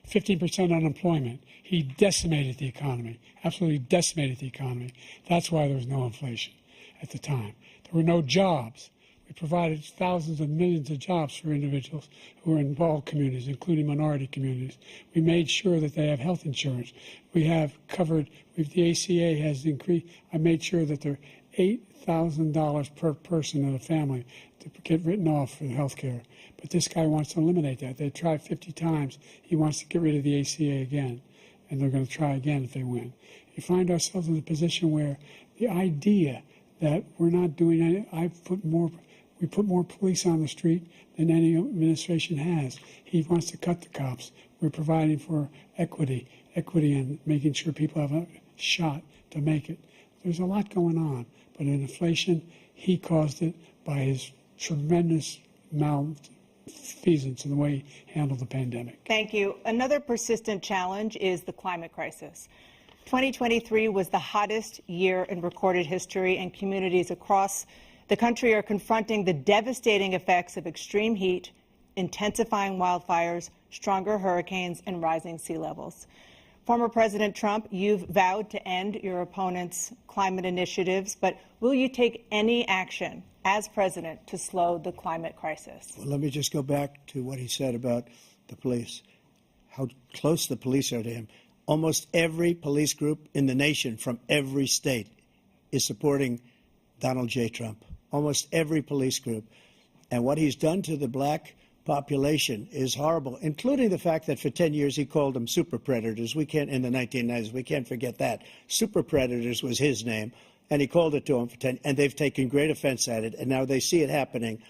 15% unemployment. He decimated the economy, absolutely decimated the economy. That's why there was no inflation at the time. There were no jobs. We provided thousands of millions of jobs for individuals who are in all communities, including minority communities. We made sure that they have health insurance. We have covered, the ACA has increased. I made sure that there are $8,000 per person in a family to get written off for health care. But this guy wants to eliminate that. They tried 50 times. He wants to get rid of the ACA again, and they're going to try again if they win. You find ourselves in a position where the idea that we're not doing any, we put more police on the street than any administration has. He wants to cut the cops. We're providing for equity and making sure people have a shot to make it. There's a lot going on, but in inflation, he caused it by his tremendous malfeasance in the way he handled the pandemic. Thank you. Another persistent challenge is the climate crisis. 2023 was the hottest year in recorded history, and communities across The country are confronting the devastating effects of extreme heat, intensifying wildfires, stronger hurricanes, and rising sea levels. Former President Trump, you've vowed to end your opponent's climate initiatives, but will you take any action as president to slow the climate crisis? Well, let me just go back to what he said about the police, how close the police are to him. Almost every police group in the nation from every state is supporting Donald J. Trump. Almost every police group. And what he's done to the black population is horrible, including the fact that for 10 years he called them super predators. We can't, in the 1990s, we can't forget that. Super predators was his name, and he called it to them for 10, and they've taken great offense at it, and now they see it happening.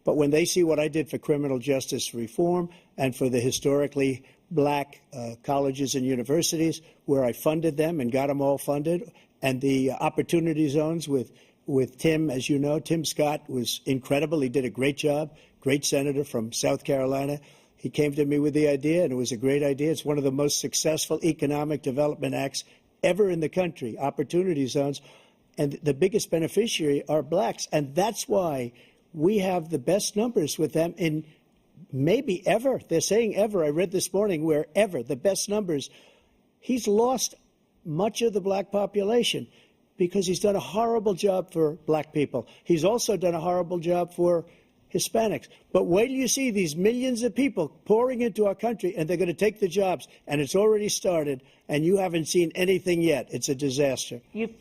But when they see what I did for criminal justice reform and for the historically black colleges and universities, where I funded them and got them all funded, and the opportunity zones with Tim, as you know, Tim Scott was incredible. He did a great job, great senator from South Carolina. He came to me with the idea, and it was a great idea. It's one of the most successful economic development acts ever in the country, opportunity zones. And the biggest beneficiary are blacks. And that's why we have the best numbers with them in maybe ever. They're saying ever. I read this morning where ever, the best numbers. He's lost much of the black population because he's done a horrible job for black people. He's also done a horrible job for Hispanics. But wait till you see these millions of people pouring into our country, and they're going to take the jobs, and it's already started, and you haven't seen anything yet. It's a disaster. You've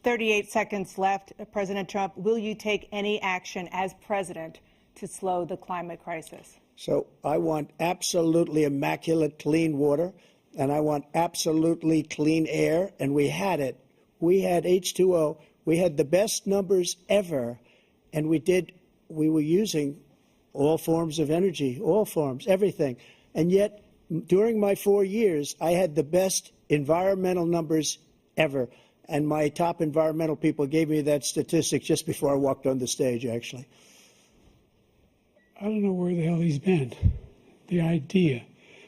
38 seconds left. President Trump, will you take any action as president to slow the climate crisis? So I want absolutely immaculate clean water, and I want absolutely clean air, and we had it. We had H2O. We had the best numbers ever, and we were using all forms of energy, all forms, everything. And yet, during my 4 years, I had the best environmental numbers ever. And my top environmental people gave me that statistic just before I walked on the stage, actually. I don't know where the hell he's been. The idea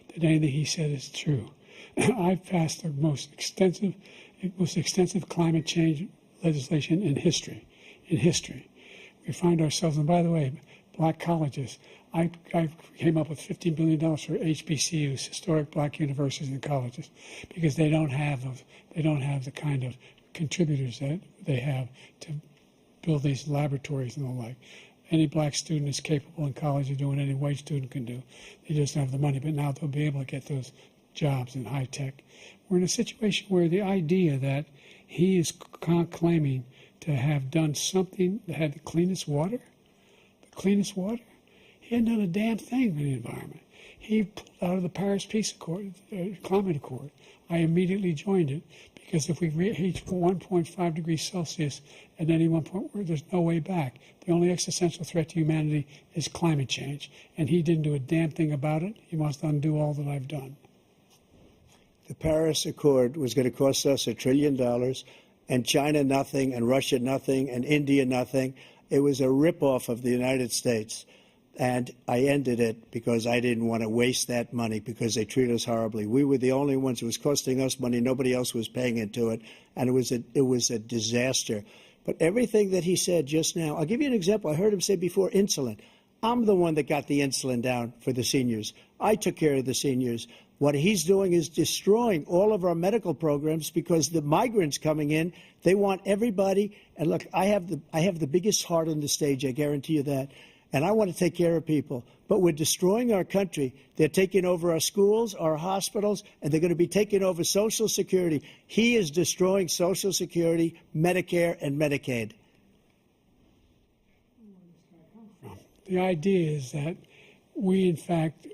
that anything he said is true. I've passed the most extensive climate change legislation in history. We find ourselves, and by the way, black colleges. I came up with $15 billion for HBCUs, historic black universities and colleges, because they don't have the kind of contributors that they have to build these laboratories and the like. Any black student is capable in college of doing any white student can do. They just don't have the money, but now they'll be able to get those jobs in high tech. We're in a situation where the idea that he is claiming to have done something that had the cleanest water, he hadn't done a damn thing for the environment. He pulled out of the Paris Peace Accord, Climate Accord. I immediately joined it because if we reach 1.5 degrees Celsius at any one point, there's no way back. The only existential threat to humanity is climate change, and he didn't do a damn thing about it. He wants to undo all that I've done. The Paris Accord was going to cost us $1 trillion, and China nothing, and Russia nothing, and India nothing. It was a ripoff of the United States. And I ended it because I didn't want to waste that money because they treat us horribly. We were the only ones. It was costing us money. Nobody else was paying into it. And it was a disaster. But everything that he said just now, I'll give you an example. I heard him say before insulin. I'm the one that got the insulin down for the seniors. I took care of the seniors. What he's doing is destroying all of our medical programs because the migrants coming in, they want everybody. And look, I have the biggest heart on the stage. I guarantee you that. And I want to take care of people. But we're destroying our country. They're taking over our schools, our hospitals, and they're going to be taking over Social Security. He is destroying Social Security, Medicare, and Medicaid. The idea is that we, in fact,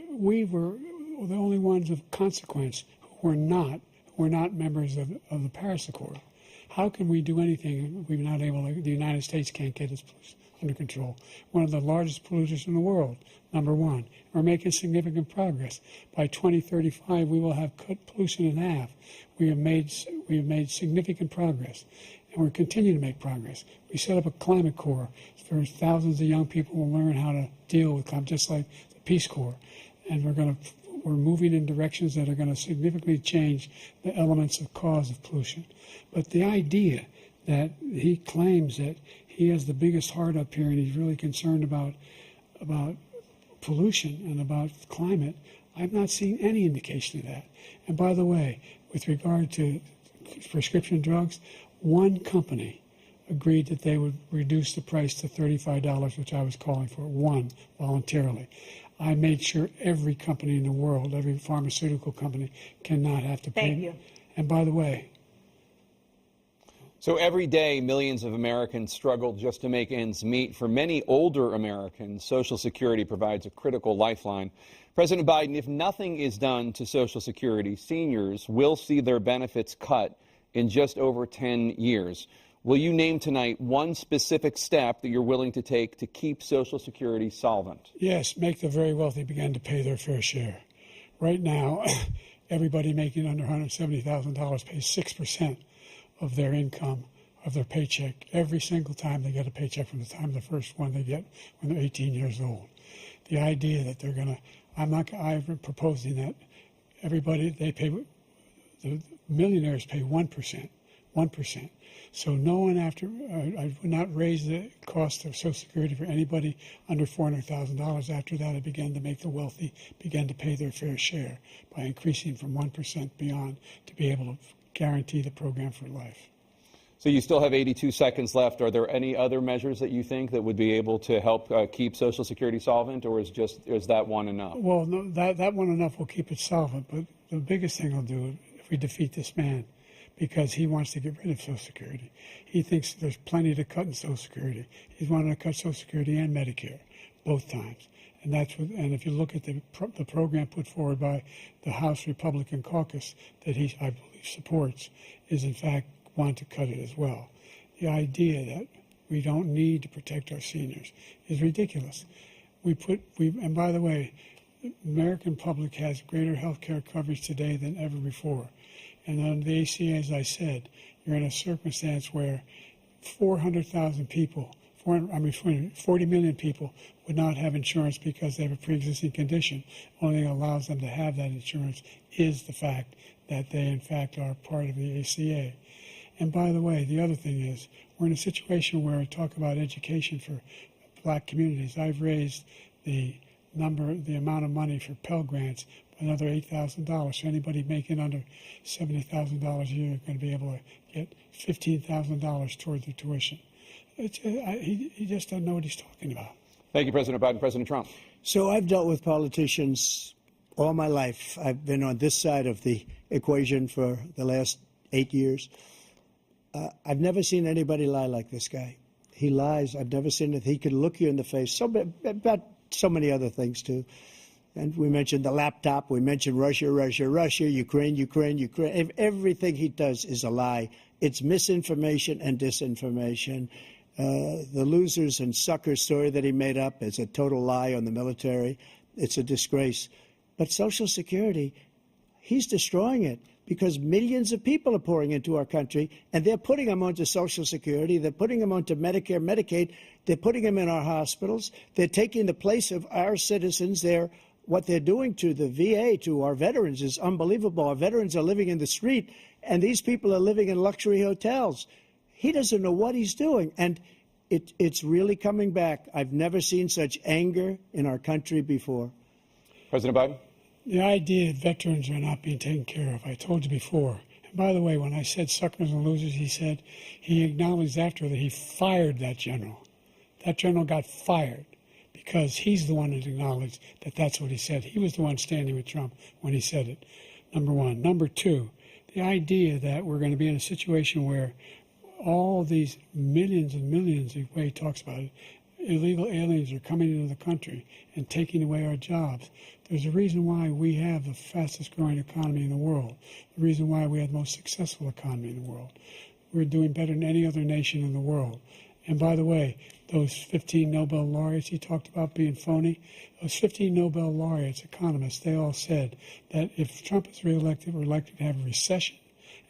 we were the only ones of consequence who were not members of the Paris Accord. How can we do anything if we're not able to, the United States can't get its under control? One of the largest polluters in the world, number one. We're making significant progress. By 2035, we will have cut pollution in half. We have made significant progress, and we're continuing to make progress. We set up a climate corps for thousands of young people who will learn how to deal with climate, just like the Peace Corps. And we're moving in directions that are going to significantly change the elements of cause of pollution. But the idea that he claims that he has the biggest heart up here, and he's really concerned about pollution and about climate. I've not seen any indication of that. And by the way, with regard to prescription drugs, one company agreed that they would reduce the price to $35, which I was calling for, one, voluntarily. I made sure every company in the world, every pharmaceutical company, cannot have to pay. Thank you. And by the way, so every day, millions of Americans struggle just to make ends meet. For many older Americans, Social Security provides a critical lifeline. President Biden, if nothing is done to Social Security, seniors will see their benefits cut in just over 10 years. Will you name tonight one specific step that you're willing to take to keep Social Security solvent? yes, make the very wealthy begin to pay their fair share. Right now, everybody making under $170,000 pays 6% of their income, of their paycheck, every single time they get a paycheck from the time the first one they get when they're 18 years old. The idea that they're going to, I'm proposing that everybody, the millionaires pay 1%. So no one I would not raise the cost of Social Security for anybody under $400,000. After that, I began to make the wealthy begin to pay their fair share by increasing from 1% beyond to be able to guarantee the program for life. So you still have 82 seconds left. Are there any other measures that you think that would be able to help keep Social Security solvent, or is that one enough? Well, no, that one enough will keep it solvent, but the biggest thing I'll do if we defeat this man, because he wants to get rid of Social Security. He thinks there's plenty to cut in Social Security. He's wanting to cut Social Security and Medicare, both times. And and if you look at the program put forward by the House Republican caucus that I believe supports, is in fact want to cut it as well. The idea that we don't need to protect our seniors is ridiculous. And by the way, the American public has greater health care coverage today than ever before. And on the ACA, as I said, you're in a circumstance where 400,000 people, 40 million people would not have insurance because they have a pre-existing condition. Only thing that allows them to have that insurance is the fact that they, in fact, are part of the ACA. And by the way, the other thing is, we're in a situation where I talk about education for black communities. I've raised the amount of money for Pell Grants by another $8,000. So anybody making under $70,000 a year is going to be able to get $15,000 toward their tuition. He just doesn't know what he's talking about. Thank you, President Biden. President Trump. So I've dealt with politicians all my life. I've been on this side of the equation for the last 8 years. I've never seen anybody lie like this guy. He lies. I've never seen it. He could look you in the face. About so many other things, too. And we mentioned the laptop. We mentioned Russia, Ukraine. Everything he does is a lie. It's misinformation and disinformation. The losers and suckers story that he made up is a total lie on the military. It's a disgrace. But Social Security, he's destroying it because millions of people are pouring into our country, and they're putting them onto Social Security. They're putting them onto Medicare, Medicaid. They're putting them in our hospitals. They're taking the place of our citizens. What they're doing to the VA, to our veterans, is unbelievable. Our veterans are living in the street, and these people are living in luxury hotels. He doesn't know what he's doing, and it's really coming back. I've never seen such anger in our country before. President Biden? The idea that veterans are not being taken care of, I told you before. And by the way, when I said suckers and losers, he acknowledged after that he fired that general. That general got fired because he's the one that acknowledged that that's what he said. He was the one standing with Trump when he said it, number one. Number two, the idea that we're going to be in a situation where all these millions and millions, the way he talks about it, illegal aliens are coming into the country and taking away our jobs. There's a reason why we have the fastest growing economy in the world, the reason why we have the most successful economy in the world. We're doing better than any other nation in the world. And by the way, those 15 Nobel laureates he talked about being phony, those 15 Nobel laureates, economists, they all said that if Trump is reelected, we're likely to have a recession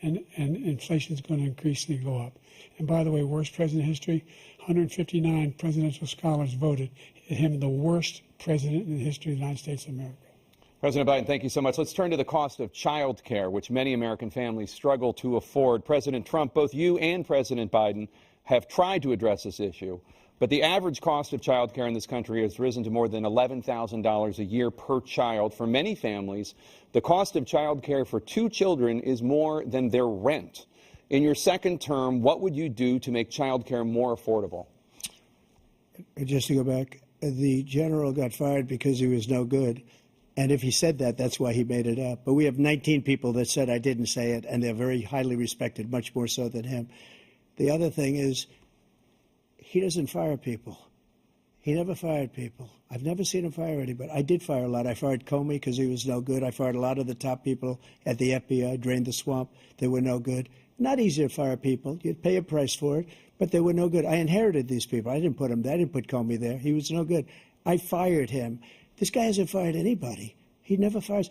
and inflation is going to increasingly go up. And by the way, worst president in history, 159 presidential scholars voted him the worst president in the history of the United States of America. President Biden, thank you so much. Let's turn to the cost of child care, which many American families struggle to afford. President Trump, both you and President Biden have tried to address this issue. But the average cost of child care in this country has risen to more than $11,000 a year per child. For many families, the cost of child care for 2 children is more than their rent. In your second term, what would you do to make child care more affordable? Just to go back, the general got fired because he was no good. And if he said that, that's why he made it up. But we have 19 people that said I didn't say it, and they're very highly respected, much more so than him. The other thing is, he doesn't fire people. He never fired people. I've never seen him fire anybody. I did fire a lot. I fired Comey because he was no good. I fired a lot of the top people at the FBI, drained the swamp. They were no good. Not easy to fire people. You'd pay a price for it, but they were no good. I inherited these people. I didn't put them there. I didn't put Comey there. He was no good. I fired him. This guy hasn't fired anybody. He never fires.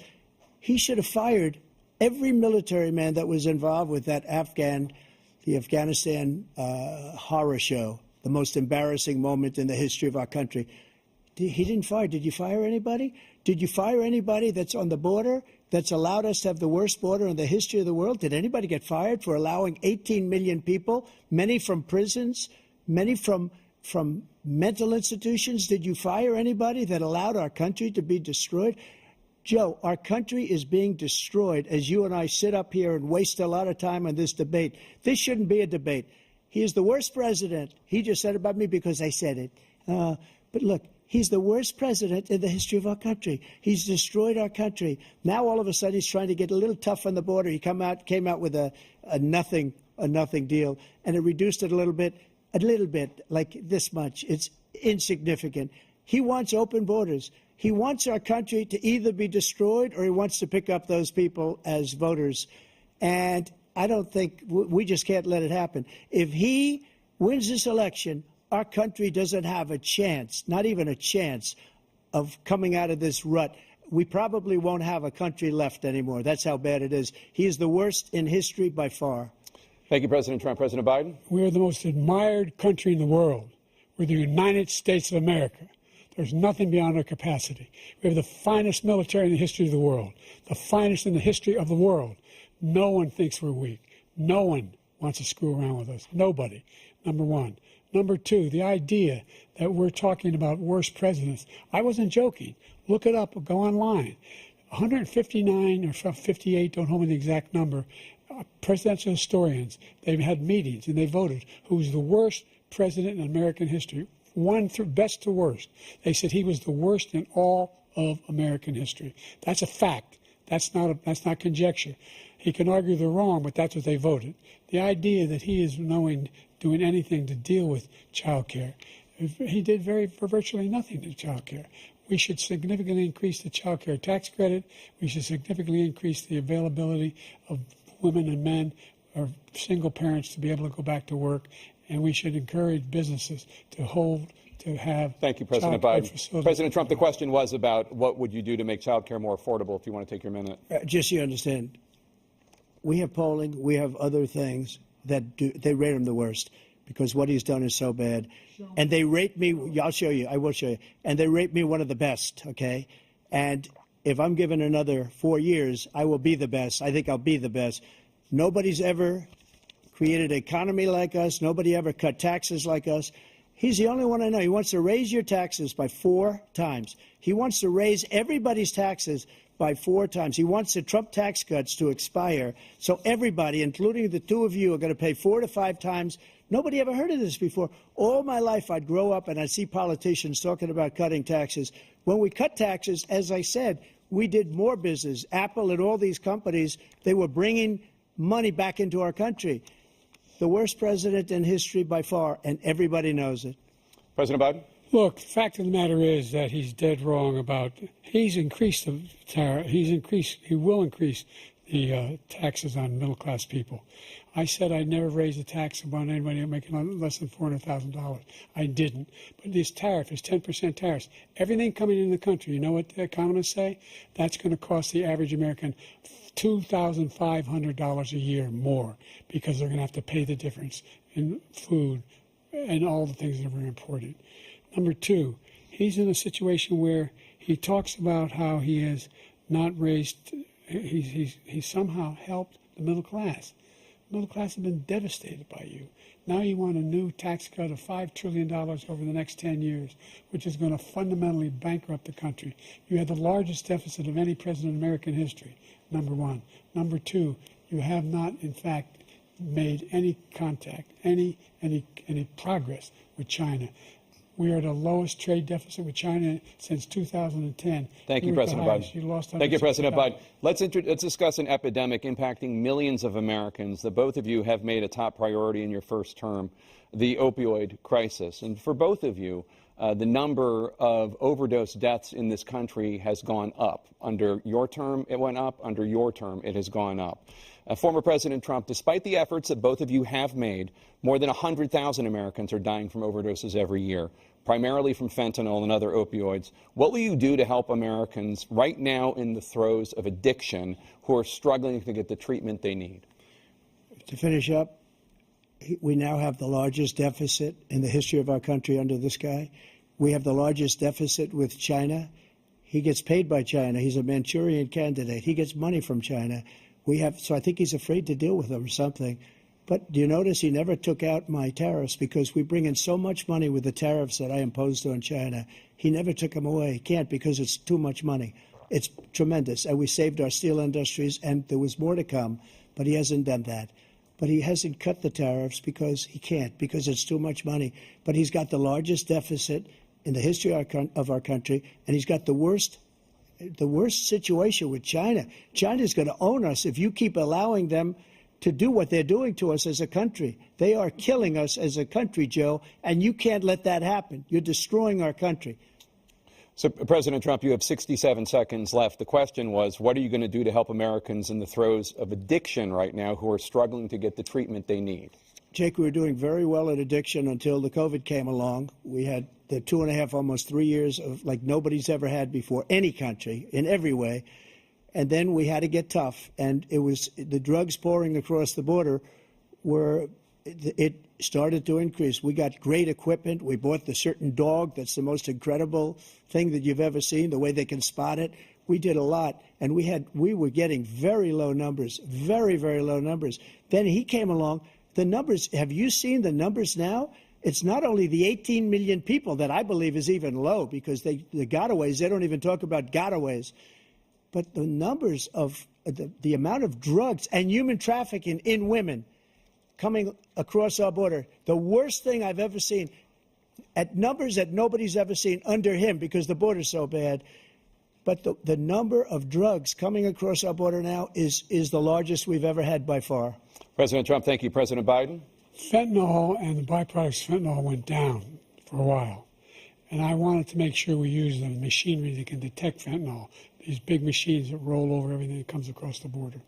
He should have fired every military man that was involved with that the Afghanistan horror show. The most embarrassing moment in the history of our country. He didn't fire. Did you fire anybody? Did you fire anybody that's on the border that's allowed us to have the worst border in the history of the world? Did anybody get fired for allowing 18 million people, many from prisons, many from mental institutions? Did you fire anybody that allowed our country to be destroyed? Joe, our country is being destroyed as you and I sit up here and waste a lot of time on this debate. This shouldn't be a debate. He is the worst president. He just said about me because I said it. But look, he's the worst president in the history of our country. He's destroyed our country. Now all of a sudden he's trying to get a little tough on the border. He came out with a nothing deal, and it reduced it a little bit, like this much. It's insignificant. He wants open borders. He wants our country to either be destroyed or he wants to pick up those people as voters. And I don't think we just can't let it happen. If he wins this election, our country doesn't have a chance, not even a chance, of coming out of this rut. We probably won't have a country left anymore. That's how bad it is. He is the worst in history by far. Thank you, President Trump. President Biden? We are the most admired country in the world. We're the United States of America. There's nothing beyond our capacity. We have the finest military in the history of the world, the finest in the history of the world. No one thinks we're weak. No one wants to screw around with us. Nobody, number one. Number two, the idea that we're talking about worst presidents. I wasn't joking. Look it up. Go online. 159 or 58, don't hold me the exact number, presidential historians, they've had meetings and they voted who's the worst president in American history. One through best to worst. They said he was the worst in all of American history. That's a fact. That's not conjecture. He can argue they're wrong, but that's what they voted. The idea that he is doing anything to deal with child care, he did virtually nothing to child care. We should significantly increase the child care tax credit. We should significantly increase the availability of women and men or single parents to be able to go back to work. And we should encourage businesses to have. Thank you, President Biden. President Trump, the question was about what would you do to make child care more affordable, if you want to take your minute. Just so you understand, we have polling, we have other things that they rate him the worst because what he's done is so bad. And they rate me, I'll show you, I will show you, and they rate me one of the best, okay? And if I'm given another 4 years, I will be the best. I think I'll be the best. Nobody's ever created an economy like us. Nobody ever cut taxes like us. He's the only one I know. He wants to raise your taxes by 4 times. He wants to raise everybody's taxes by 4 times. He wants the Trump tax cuts to expire. So everybody, including the 2 of you, are going to pay 4 to 5 times. Nobody ever heard of this before. All my life, I'd grow up and I'd see politicians talking about cutting taxes. When we cut taxes, as I said, we did more business. Apple and all these companies, they were bringing money back into our country. The worst president in history by far, and everybody knows it. President Biden? Look, the fact of the matter is that he's dead wrong about, he's increased the tariff, he will increase the taxes on middle-class people. I said I'd never raise the tax on anybody making less than $400,000. I didn't. But this tariff is 10% tariffs. Everything coming in the country, you know what the economists say? That's going to cost the average American $2,500 a year more because they're going to have to pay the difference in food and all the things that are important. Number two, he's in a situation where he talks about how he has not raised, he's somehow helped the middle class. Middle class has been devastated by you. Now you want a new tax cut of $5 trillion over the next 10 years, which is going to fundamentally bankrupt the country. You had the largest deficit of any president in American history, number one. Number two, you have not, in fact, made any contact, any progress with China. We are at the lowest trade deficit with China since 2010. Thank you, President Biden. Thank you, President Biden. Let's discuss an epidemic impacting millions of Americans that both of you have made a top priority in your first term, the opioid crisis. And for both of you, the number of overdose deaths in this country has gone up. Under your term, it went up. Under your term, it has gone up. Former President Trump, despite the efforts that both of you have made, more than 100,000 Americans are dying from overdoses every year, primarily from fentanyl and other opioids. What will you do to help Americans right now in the throes of addiction who are struggling to get the treatment they need? To finish up, we now have the largest deficit in the history of our country under this guy. We have the largest deficit with China. He gets paid by China. He's a Manchurian candidate. He gets money from China. So I think he's afraid to deal with them or something. But do you notice he never took out my tariffs because we bring in so much money with the tariffs that I imposed on China. He never took them away. He can't because it's too much money. It's tremendous. And we saved our steel industries, and there was more to come, but he hasn't done that. But he hasn't cut the tariffs because he can't, because it's too much money. But he's got the largest deficit in the history of our country, and he's got the worst situation with China. China's going to own us if you keep allowing them to do what they're doing to us as a country. They are killing us as a country, Joe, and you can't let that happen. You're destroying our country. So, President Trump, you have 67 seconds left. The question was, what are you going to do to help Americans in the throes of addiction right now who are struggling to get the treatment they need? Jake, we were doing very well at addiction until the COVID came along. We had the 2.5, almost 3 years of like nobody's ever had before, any country, in every way. And then we had to get tough. And it was the drugs pouring across the border it started to increase. We got great equipment. We bought the certain dog that's the most incredible thing that you've ever seen, the way they can spot it. We did a lot, and we were getting very low numbers, very, very low numbers. Then he came along. The numbers, have you seen the numbers now? It's not only the 18 million people that I believe is even low because the gotaways, they don't even talk about gotaways. But the numbers of the amount of drugs and human trafficking in women coming across our border, the worst thing I've ever seen, at numbers that nobody's ever seen under him because the border's so bad. But the number of drugs coming across our border now is the largest we've ever had by far. President Trump, thank you. President Biden? Fentanyl and the byproducts of fentanyl went down for a while. And I wanted to make sure we use the machinery that can detect fentanyl, these big machines that roll over everything that comes across the border.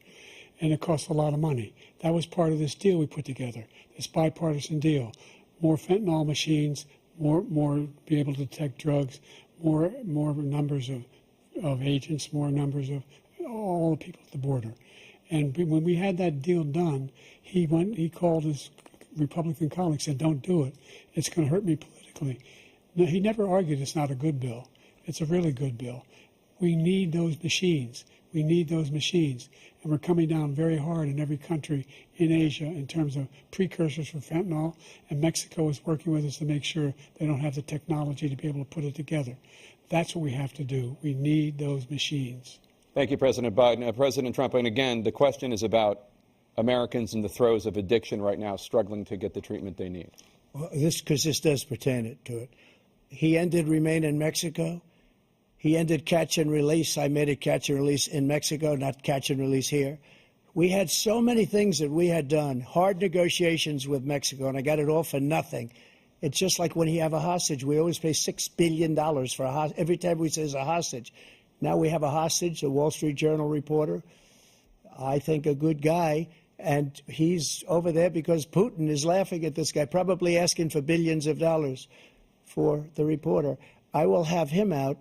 And it costs a lot of money. That was part of this deal we put together, this bipartisan deal. More fentanyl machines, more be able to detect drugs, more numbers of agents, more numbers of all the people at the border. And when we had that deal done, he called his Republican colleagues, said, don't do it. It's going to hurt me politically. No, he never argued it's not a good bill. It's a really good bill. We need those machines. We need those machines. And we're coming down very hard in every country in Asia in terms of precursors for fentanyl. And Mexico is working with us to make sure they don't have the technology to be able to put it together. That's what we have to do. We need those machines. Thank you, President Biden. President Trump, and again, the question is about Americans in the throes of addiction right now struggling to get the treatment they need. Well, this does pertain to it. He ended Remain in Mexico. He ended catch and release. I made it catch and release in Mexico, not catch and release here. We had so many things that we had done, hard negotiations with Mexico, and I got it all for nothing. It's just like when you have a hostage. We always pay $6 billion for a hostage. Every time we say it's a hostage. Now we have a hostage, a Wall Street Journal reporter, I think a good guy, and he's over there because Putin is laughing at this guy, probably asking for billions of dollars for the reporter. I will have him out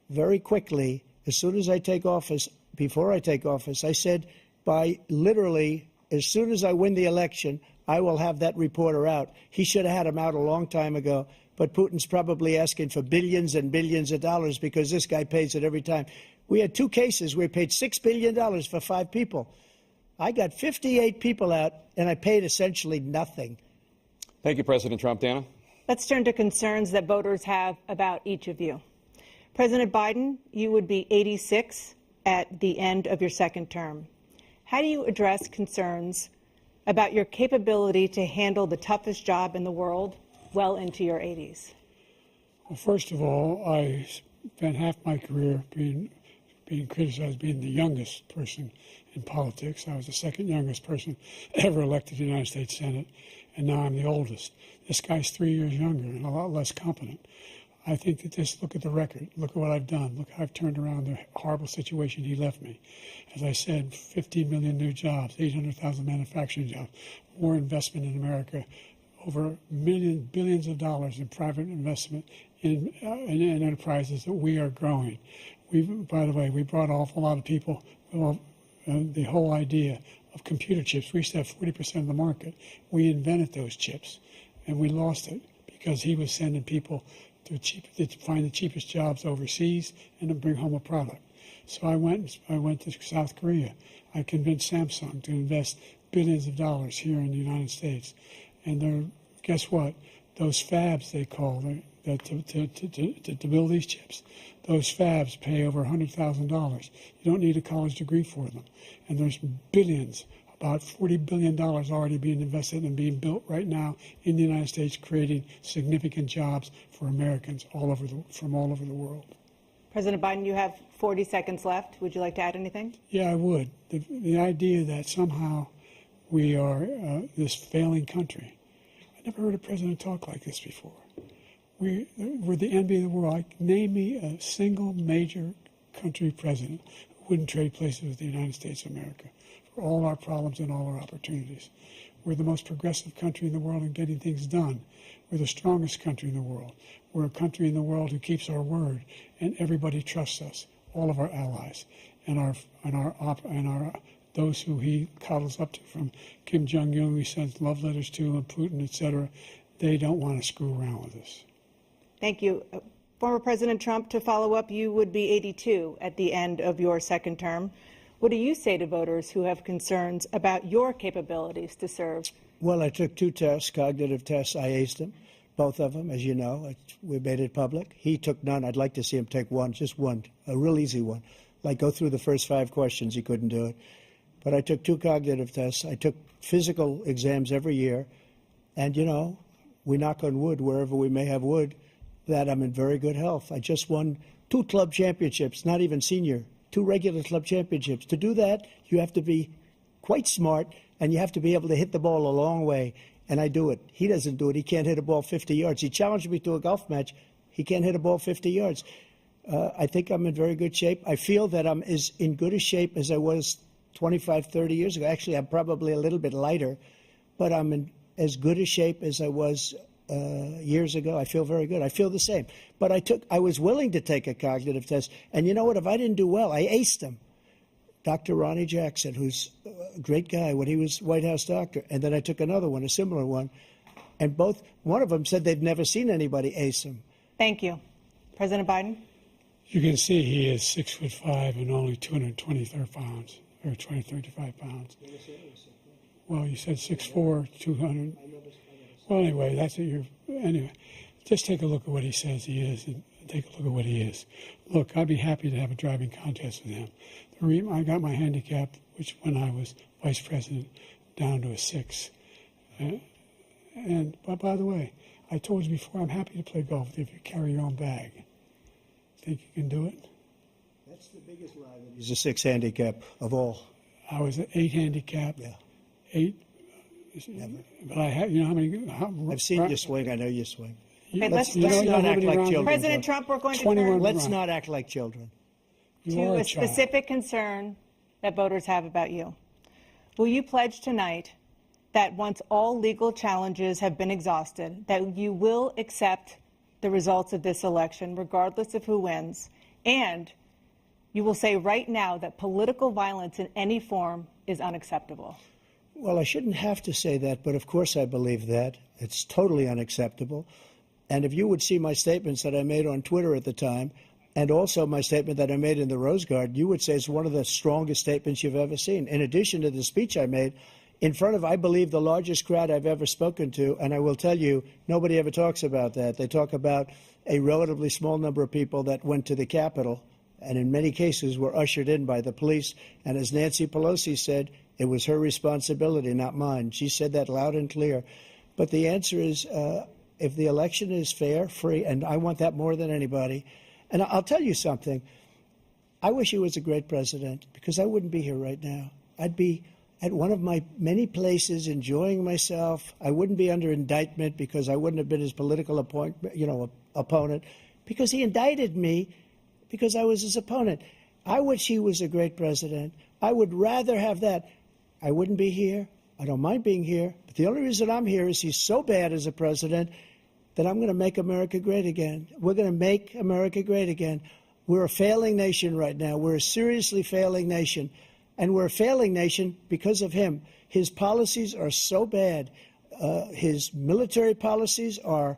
very quickly as soon as I take office. Before I take office, I said by literally as soon as I win the election, I will have that reporter out. He should have had him out a long time ago. But Putin's probably asking for billions and billions of dollars because this guy pays it every time. We had 2 cases where we paid $6 billion for 5 people. I got 58 people out, and I paid essentially nothing. Thank you, President Trump. Dana? Let's turn to concerns that voters have about each of you. President Biden, you would be 86 at the end of your second term. How do you address concerns about your capability to handle the toughest job in the world well into your 80s? Well, first of all, I spent half my career being criticized being the youngest person in politics. I was the second youngest person ever elected to the United States Senate, and now I'm the oldest. This guy's 3 years younger and a lot less competent. I think that just look at the record. Look at what I've done. Look how I've turned around the horrible situation he left me. As I said, 15 million new jobs, 800,000 manufacturing jobs, more investment in America, over billions of dollars in private investment in enterprises that we are growing. By the way, we brought an awful lot of people. The whole idea of computer chips, we used to have 40% of the market. We invented those chips, and we lost it because he was sending people to find the cheapest jobs overseas and to bring home a product. So I went to South Korea. I convinced Samsung to invest billions of dollars here in the United States. And guess what? Those fabs, they call to build these chips, those fabs pay over $100,000. You don't need a college degree for them. And there's billions, about $40 billion already being invested and being built right now in the United States, creating significant jobs for Americans from all over the world. President Biden, you have 40 seconds left. Would you like to add anything? Yeah, I would. The idea that somehow we are this failing country. I never heard a president talk like this before. We're the envy of the world. Name me a single major country president who wouldn't trade places with the United States of America for all our problems and all our opportunities. We're the most progressive country in the world in getting things done. We're the strongest country in the world. We're a country in the world who keeps our word, and everybody trusts us, all of our allies, and those who he coddles up to, from Kim Jong-un, who he sends love letters to, and Putin, etc. They don't want to screw around with us. Thank you. Former President Trump, to follow up, you would be 82 at the end of your second term. What do you say to voters who have concerns about your capabilities to serve? Well, I took 2 tests, cognitive tests. I aced them, both of them, as you know. We made it public. He took none. I'd like to see him take one, just one, a real easy one. Like go through the first 5 questions. He couldn't do it. But I took 2 cognitive tests. I took physical exams every year. And, we knock on wood wherever we may have wood, that I'm in very good health. I just won 2 club championships, not even senior, 2 regular club championships. To do that, you have to be quite smart, and you have to be able to hit the ball a long way. And I do it. He doesn't do it. He can't hit a ball 50 yards. He challenged me to a golf match. He can't hit a ball 50 yards. I think I'm in very good shape. I feel that I'm as in good a shape as I was 25, 30 years ago. Actually, I'm probably a little bit lighter, but I'm in as good a shape as I was years ago. I feel very good. I feel the same. But I was willing to take a cognitive test. And you know what? If I didn't do well, I aced them. Dr. Ronnie Jackson, who's a great guy when he was White House doctor. And then I took another one, a similar one. And one of them said they've never seen anybody ace him. Thank you. President Biden? You can see he is 6'5" and only 223 pounds, or 235 pounds. Well, you said 6'4", 200. Well, anyway, anyway, just take a look at what he says he is, and take a look at what he is. Look, I'd be happy to have a driving contest with him. I got my handicap, which when I was vice president, down to a 6. But by the way, I told you before, I'm happy to play golf with you if you carry your own bag. Think you can do it? That's the biggest lie. He's a 6 handicap of all. I was an 8 handicap. Yeah. 8. Never. But I have, how many? I've seen you swing. I know you swing. Okay, Let's not act like children. President Trump, we're going to turn Let's not act like children. to a specific concern that voters have about you. Will you pledge tonight that once all legal challenges have been exhausted, that you will accept the results of this election, regardless of who wins, and you will say right now that political violence in any form is unacceptable? Well, I shouldn't have to say that, but of course I believe that. It's totally unacceptable. And if you would see my statements that I made on Twitter at the time, and also my statement that I made in the Rose Garden, you would say is one of the strongest statements you've ever seen. In addition to the speech I made in front of, I believe, the largest crowd I've ever spoken to, and I will tell you, nobody ever talks about that. They talk about a relatively small number of people that went to the Capitol, and in many cases were ushered in by the police. And as Nancy Pelosi said, it was her responsibility, not mine. She said that loud and clear. But the answer is, if the election is fair, free, and I want that more than anybody. And I'll tell you something. I wish he was a great president, because I wouldn't be here right now. I'd be at one of my many places enjoying myself. I wouldn't be under indictment because I wouldn't have been his political opponent, because he indicted me because I was his opponent. I wish he was a great president. I would rather have that. I wouldn't be here. I don't mind being here. But the only reason I'm here is he's so bad as a president that I'm going to make America great again. We're going to make America great again. We're a failing nation right now. We're a seriously failing nation. And we're a failing nation because of him. His policies are so bad. His military policies are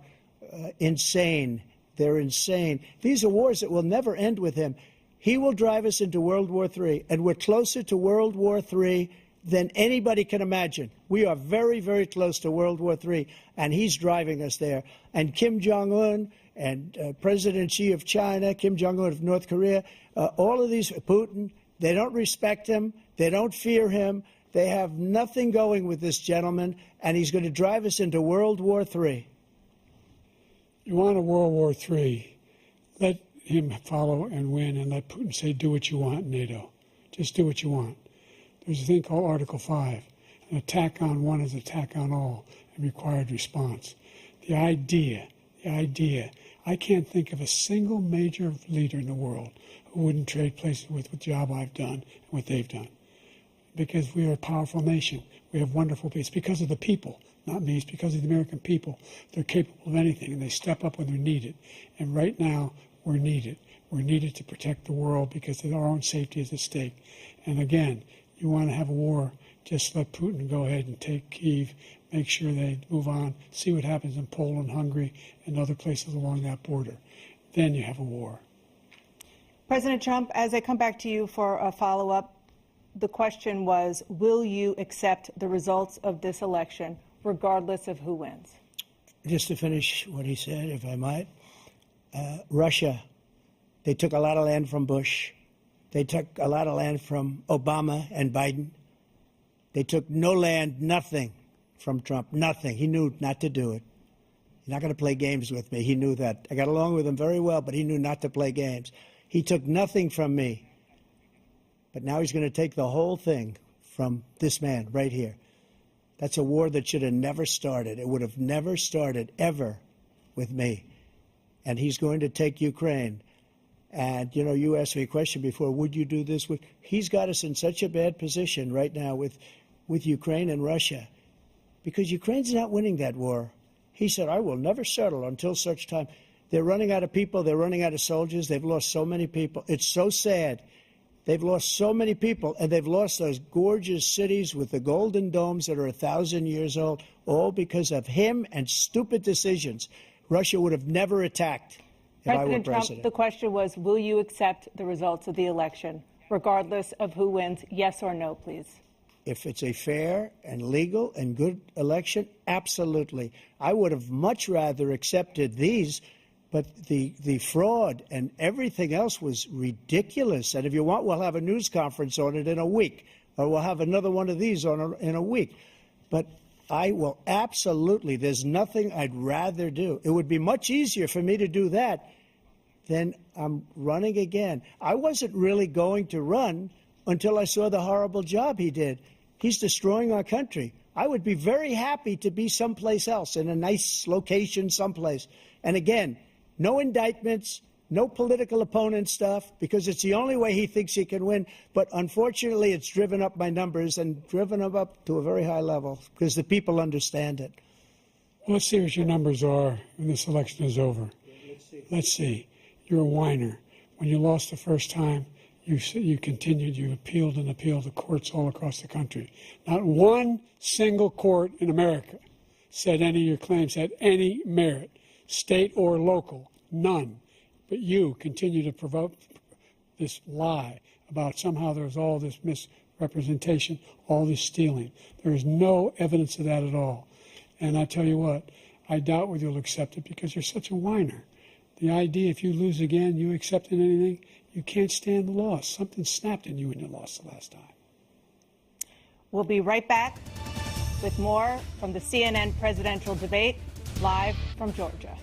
insane. They're insane. These are wars that will never end with him. He will drive us into World War III, and we're closer to World War III than anybody can imagine. We are very, very close to World War III, and he's driving us there. And Kim Jong-un and President Xi of China, Kim Jong-un of North Korea, all of these, Putin, they don't respect him. They don't fear him. They have nothing going with this gentleman, and he's going to drive us into World War III. You want a World War III, let him follow and win, and let Putin say, do what you want, NATO. Just do what you want. There's a thing called Article 5. An attack on one is an attack on all, and required response. The idea, I can't think of a single major leader in the world who wouldn't trade places with the job I've done and what they've done. Because we are a powerful nation. We have wonderful people. It's because of the people, not me. It's because of the American people. They're capable of anything, and they step up when they're needed. And right now, we're needed. We're needed to protect the world because our own safety is at stake. And again, you want to have a war, just let Putin go ahead and take Kyiv, make sure they move on, see what happens in Poland, Hungary, and other places along that border. Then you have a war. President Trump, as I come back to you for a follow-up, the question was, will you accept the results of this election, regardless of who wins? Just to finish what he said, if I might, Russia, they took a lot of land from Bush. They took a lot of land from Obama and Biden. They took no land, nothing from Trump, nothing. He knew not to do it. He's not going to play games with me. He knew that. I got along with him very well, but he knew not to play games. He took nothing from me. But now he's going to take the whole thing from this man right here. That's a war that should have never started. It would have never started ever with me. And he's going to take Ukraine. And, you know, you asked me a question before, would you do this? He's got us in such a bad position right now with Ukraine and Russia, because Ukraine's not winning that war. He said, I will never settle until such time. They're running out of people. They're running out of soldiers. They've lost so many people. It's so sad. They've lost so many people, and they've lost those gorgeous cities with the golden domes that are 1,000 years old, all because of him and stupid decisions. Russia would have never attacked if I were president. President Trump, the question was, will you accept the results of the election, regardless of who wins? Yes or no, please. If it's a fair and legal and good election, absolutely. I would have much rather accepted these, but the fraud and everything else was ridiculous. And if you want, we'll have a news conference on it in a week, or we'll have another one of these in a week. But I will absolutely, there's nothing I'd rather do. It would be much easier for me to do that than I'm running again. I wasn't really going to run until I saw the horrible job he did. He's destroying our country. I would be very happy to be someplace else, in a nice location someplace. And again, no indictments, no political opponent stuff, because it's the only way he thinks he can win. But unfortunately, it's driven up my numbers and driven them up to a very high level because the people understand it. Well, let's see what your numbers are when this election is over. Let's see. You're a whiner. When you lost the first time, you continued, you appealed and appealed to courts all across the country. Not one single court in America said any of your claims had any merit, state or local, none. But you continue to provoke this lie about somehow there's all this misrepresentation, all this stealing. There is no evidence of that at all. And I tell you what, I doubt whether you'll accept it because you're such a whiner. The idea if you lose again, you accepting anything, you can't stand the loss. Something snapped in you when you lost the last time. We'll be right back with more from the CNN presidential debate, live from Georgia.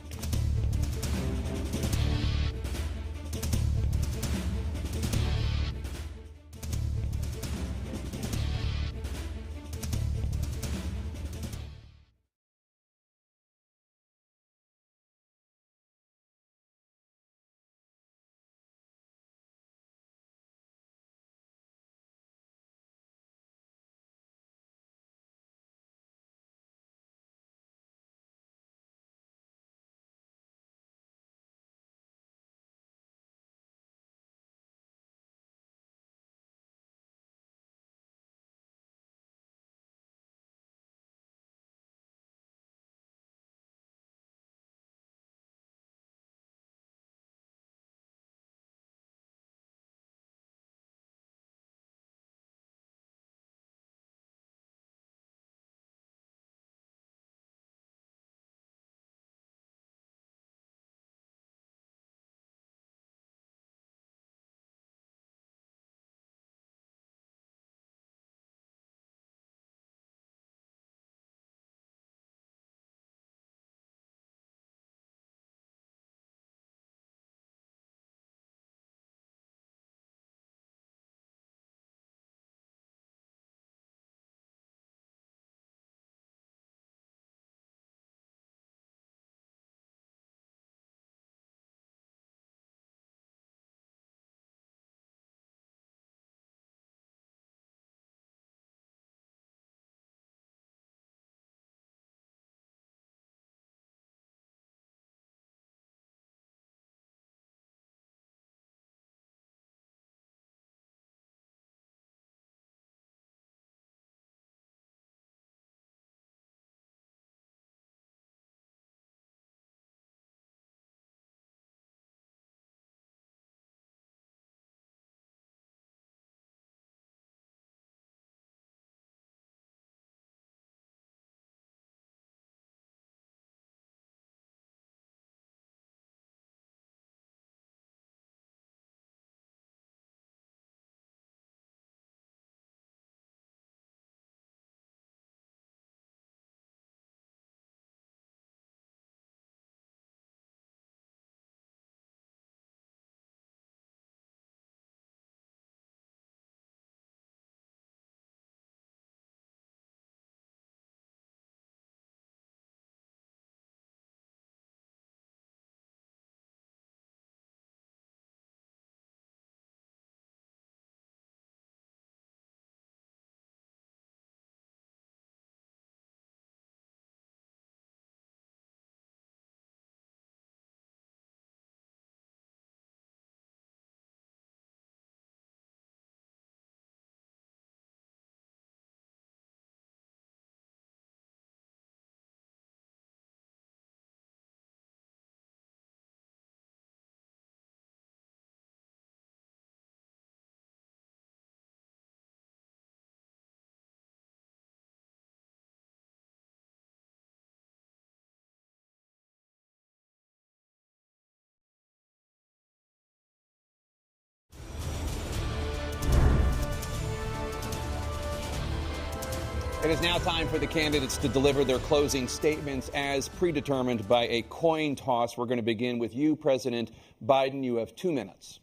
It is now time for the candidates to deliver their closing statements as predetermined by a coin toss. We're going to begin with you, President Biden. You have 2 minutes.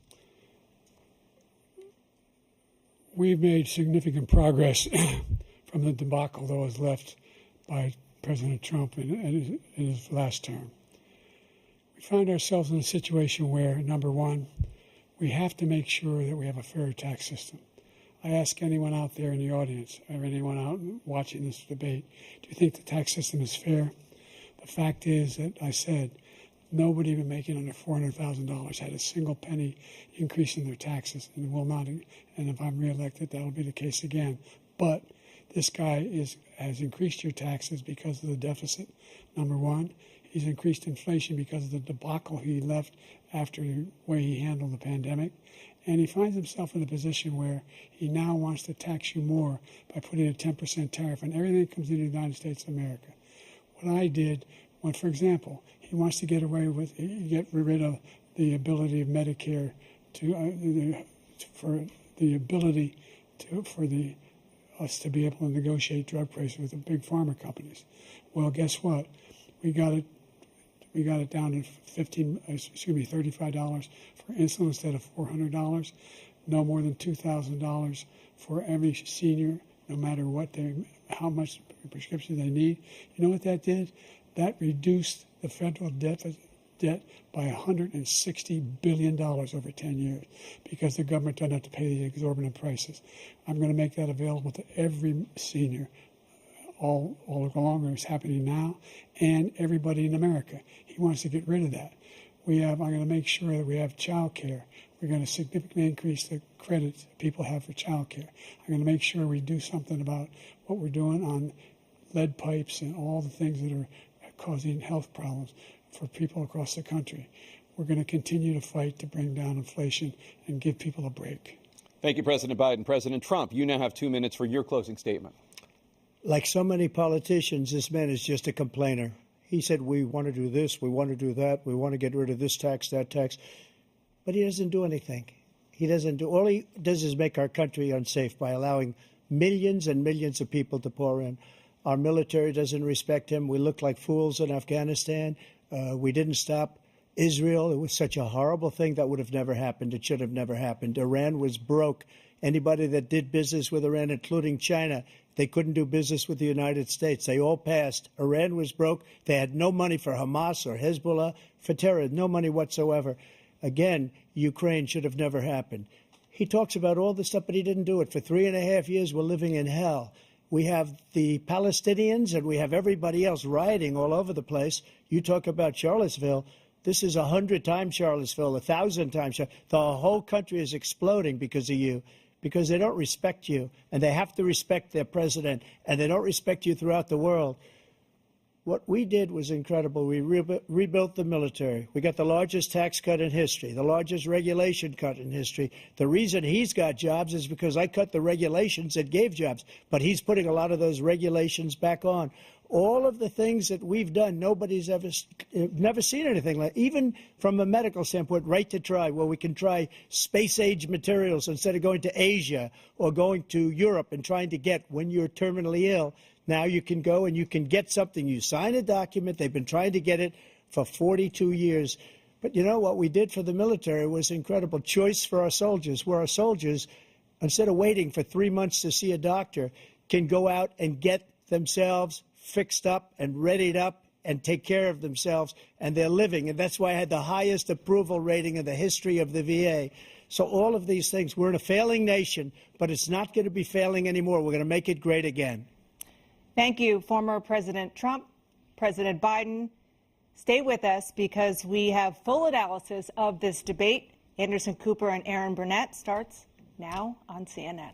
We've made significant progress from the debacle that was left by President Trump in his last term. We find ourselves in a situation where, number one, we have to make sure that we have a fair tax system. I ask anyone out there in the audience or anyone out watching this debate, do you think the tax system is fair? The fact is that I said nobody even making under $400,000 had a single penny increase in their taxes and will not. And if I'm reelected, that will be the case again. But this guy has increased your taxes because of the deficit, number one. He's increased inflation because of the debacle he left after the way he handled the pandemic. And he finds himself in a position where he now wants to tax you more by putting a 10% tariff on everything that comes into the United States of America. What I did, when, for example, he wants to get rid of the ability of Medicare for us to be able to negotiate drug prices with the big pharma companies. Well, guess what? We got it down to $35 for insulin instead of $400. No more than $2,000 for every senior, no matter how much prescription they need. You know what that did? That reduced the federal debt by $160 billion over 10 years because the government doesn't have to pay these exorbitant prices. I'm going to make that available to every senior all along, it's happening now, and everybody in America. He wants to get rid of that. I'm going to make sure that we have child care. We're going to significantly increase the credits people have for child care. I'm going to make sure we do something about what we're doing on lead pipes and all the things that are causing health problems for people across the country. We're going to continue to fight to bring down inflation and give people a break. Thank you, President Biden. President Trump, you now have 2 minutes for your closing statement. Like so many politicians, this man is just a complainer. He said, we want to do this, we want to do that, we want to get rid of this tax, that tax. But he doesn't do anything. All he does is make our country unsafe by allowing millions and millions of people to pour in. Our military doesn't respect him. We look like fools in Afghanistan. We didn't stop Israel. It was such a horrible thing that would have never happened. It should have never happened. Iran was broke. Anybody that did business with Iran, including China, they couldn't do business with the United States. They all passed. Iran was broke. They had no money for Hamas or Hezbollah, for terror, no money whatsoever. Again, Ukraine should have never happened. He talks about all this stuff, but he didn't do it. For 3.5 years, we're living in hell. We have the Palestinians and we have everybody else rioting all over the place. You talk about Charlottesville. This is 100 times Charlottesville, 1,000 times. The whole country is exploding because of you, because they don't respect you, and they have to respect their president, and they don't respect you throughout the world. What we did was incredible. We rebuilt the military. We got the largest tax cut in history, the largest regulation cut in history. The reason he's got jobs is because I cut the regulations that gave jobs, but he's putting a lot of those regulations back on. All of the things that we've done, nobody's never seen anything like. Even from a medical standpoint, right to try, where we can try space-age materials instead of going to Asia or going to Europe and trying to get when you're terminally ill. Now you can go and you can get something. You sign a document. They've been trying to get it for 42 years. But you know what we did for the military was incredible. Choice for our soldiers, where our soldiers, instead of waiting for 3 months to see a doctor, can go out and get themselves fixed up and readied up and take care of themselves, and they're living. And that's why I had the highest approval rating in the history of the VA. So all of these things, we're in a failing nation, but it's not going to be failing anymore. We're going to make it great again. Thank you, former President Trump, President Biden. Stay with us because we have full analysis of this debate. Anderson Cooper and Aaron Burnett starts now on CNN.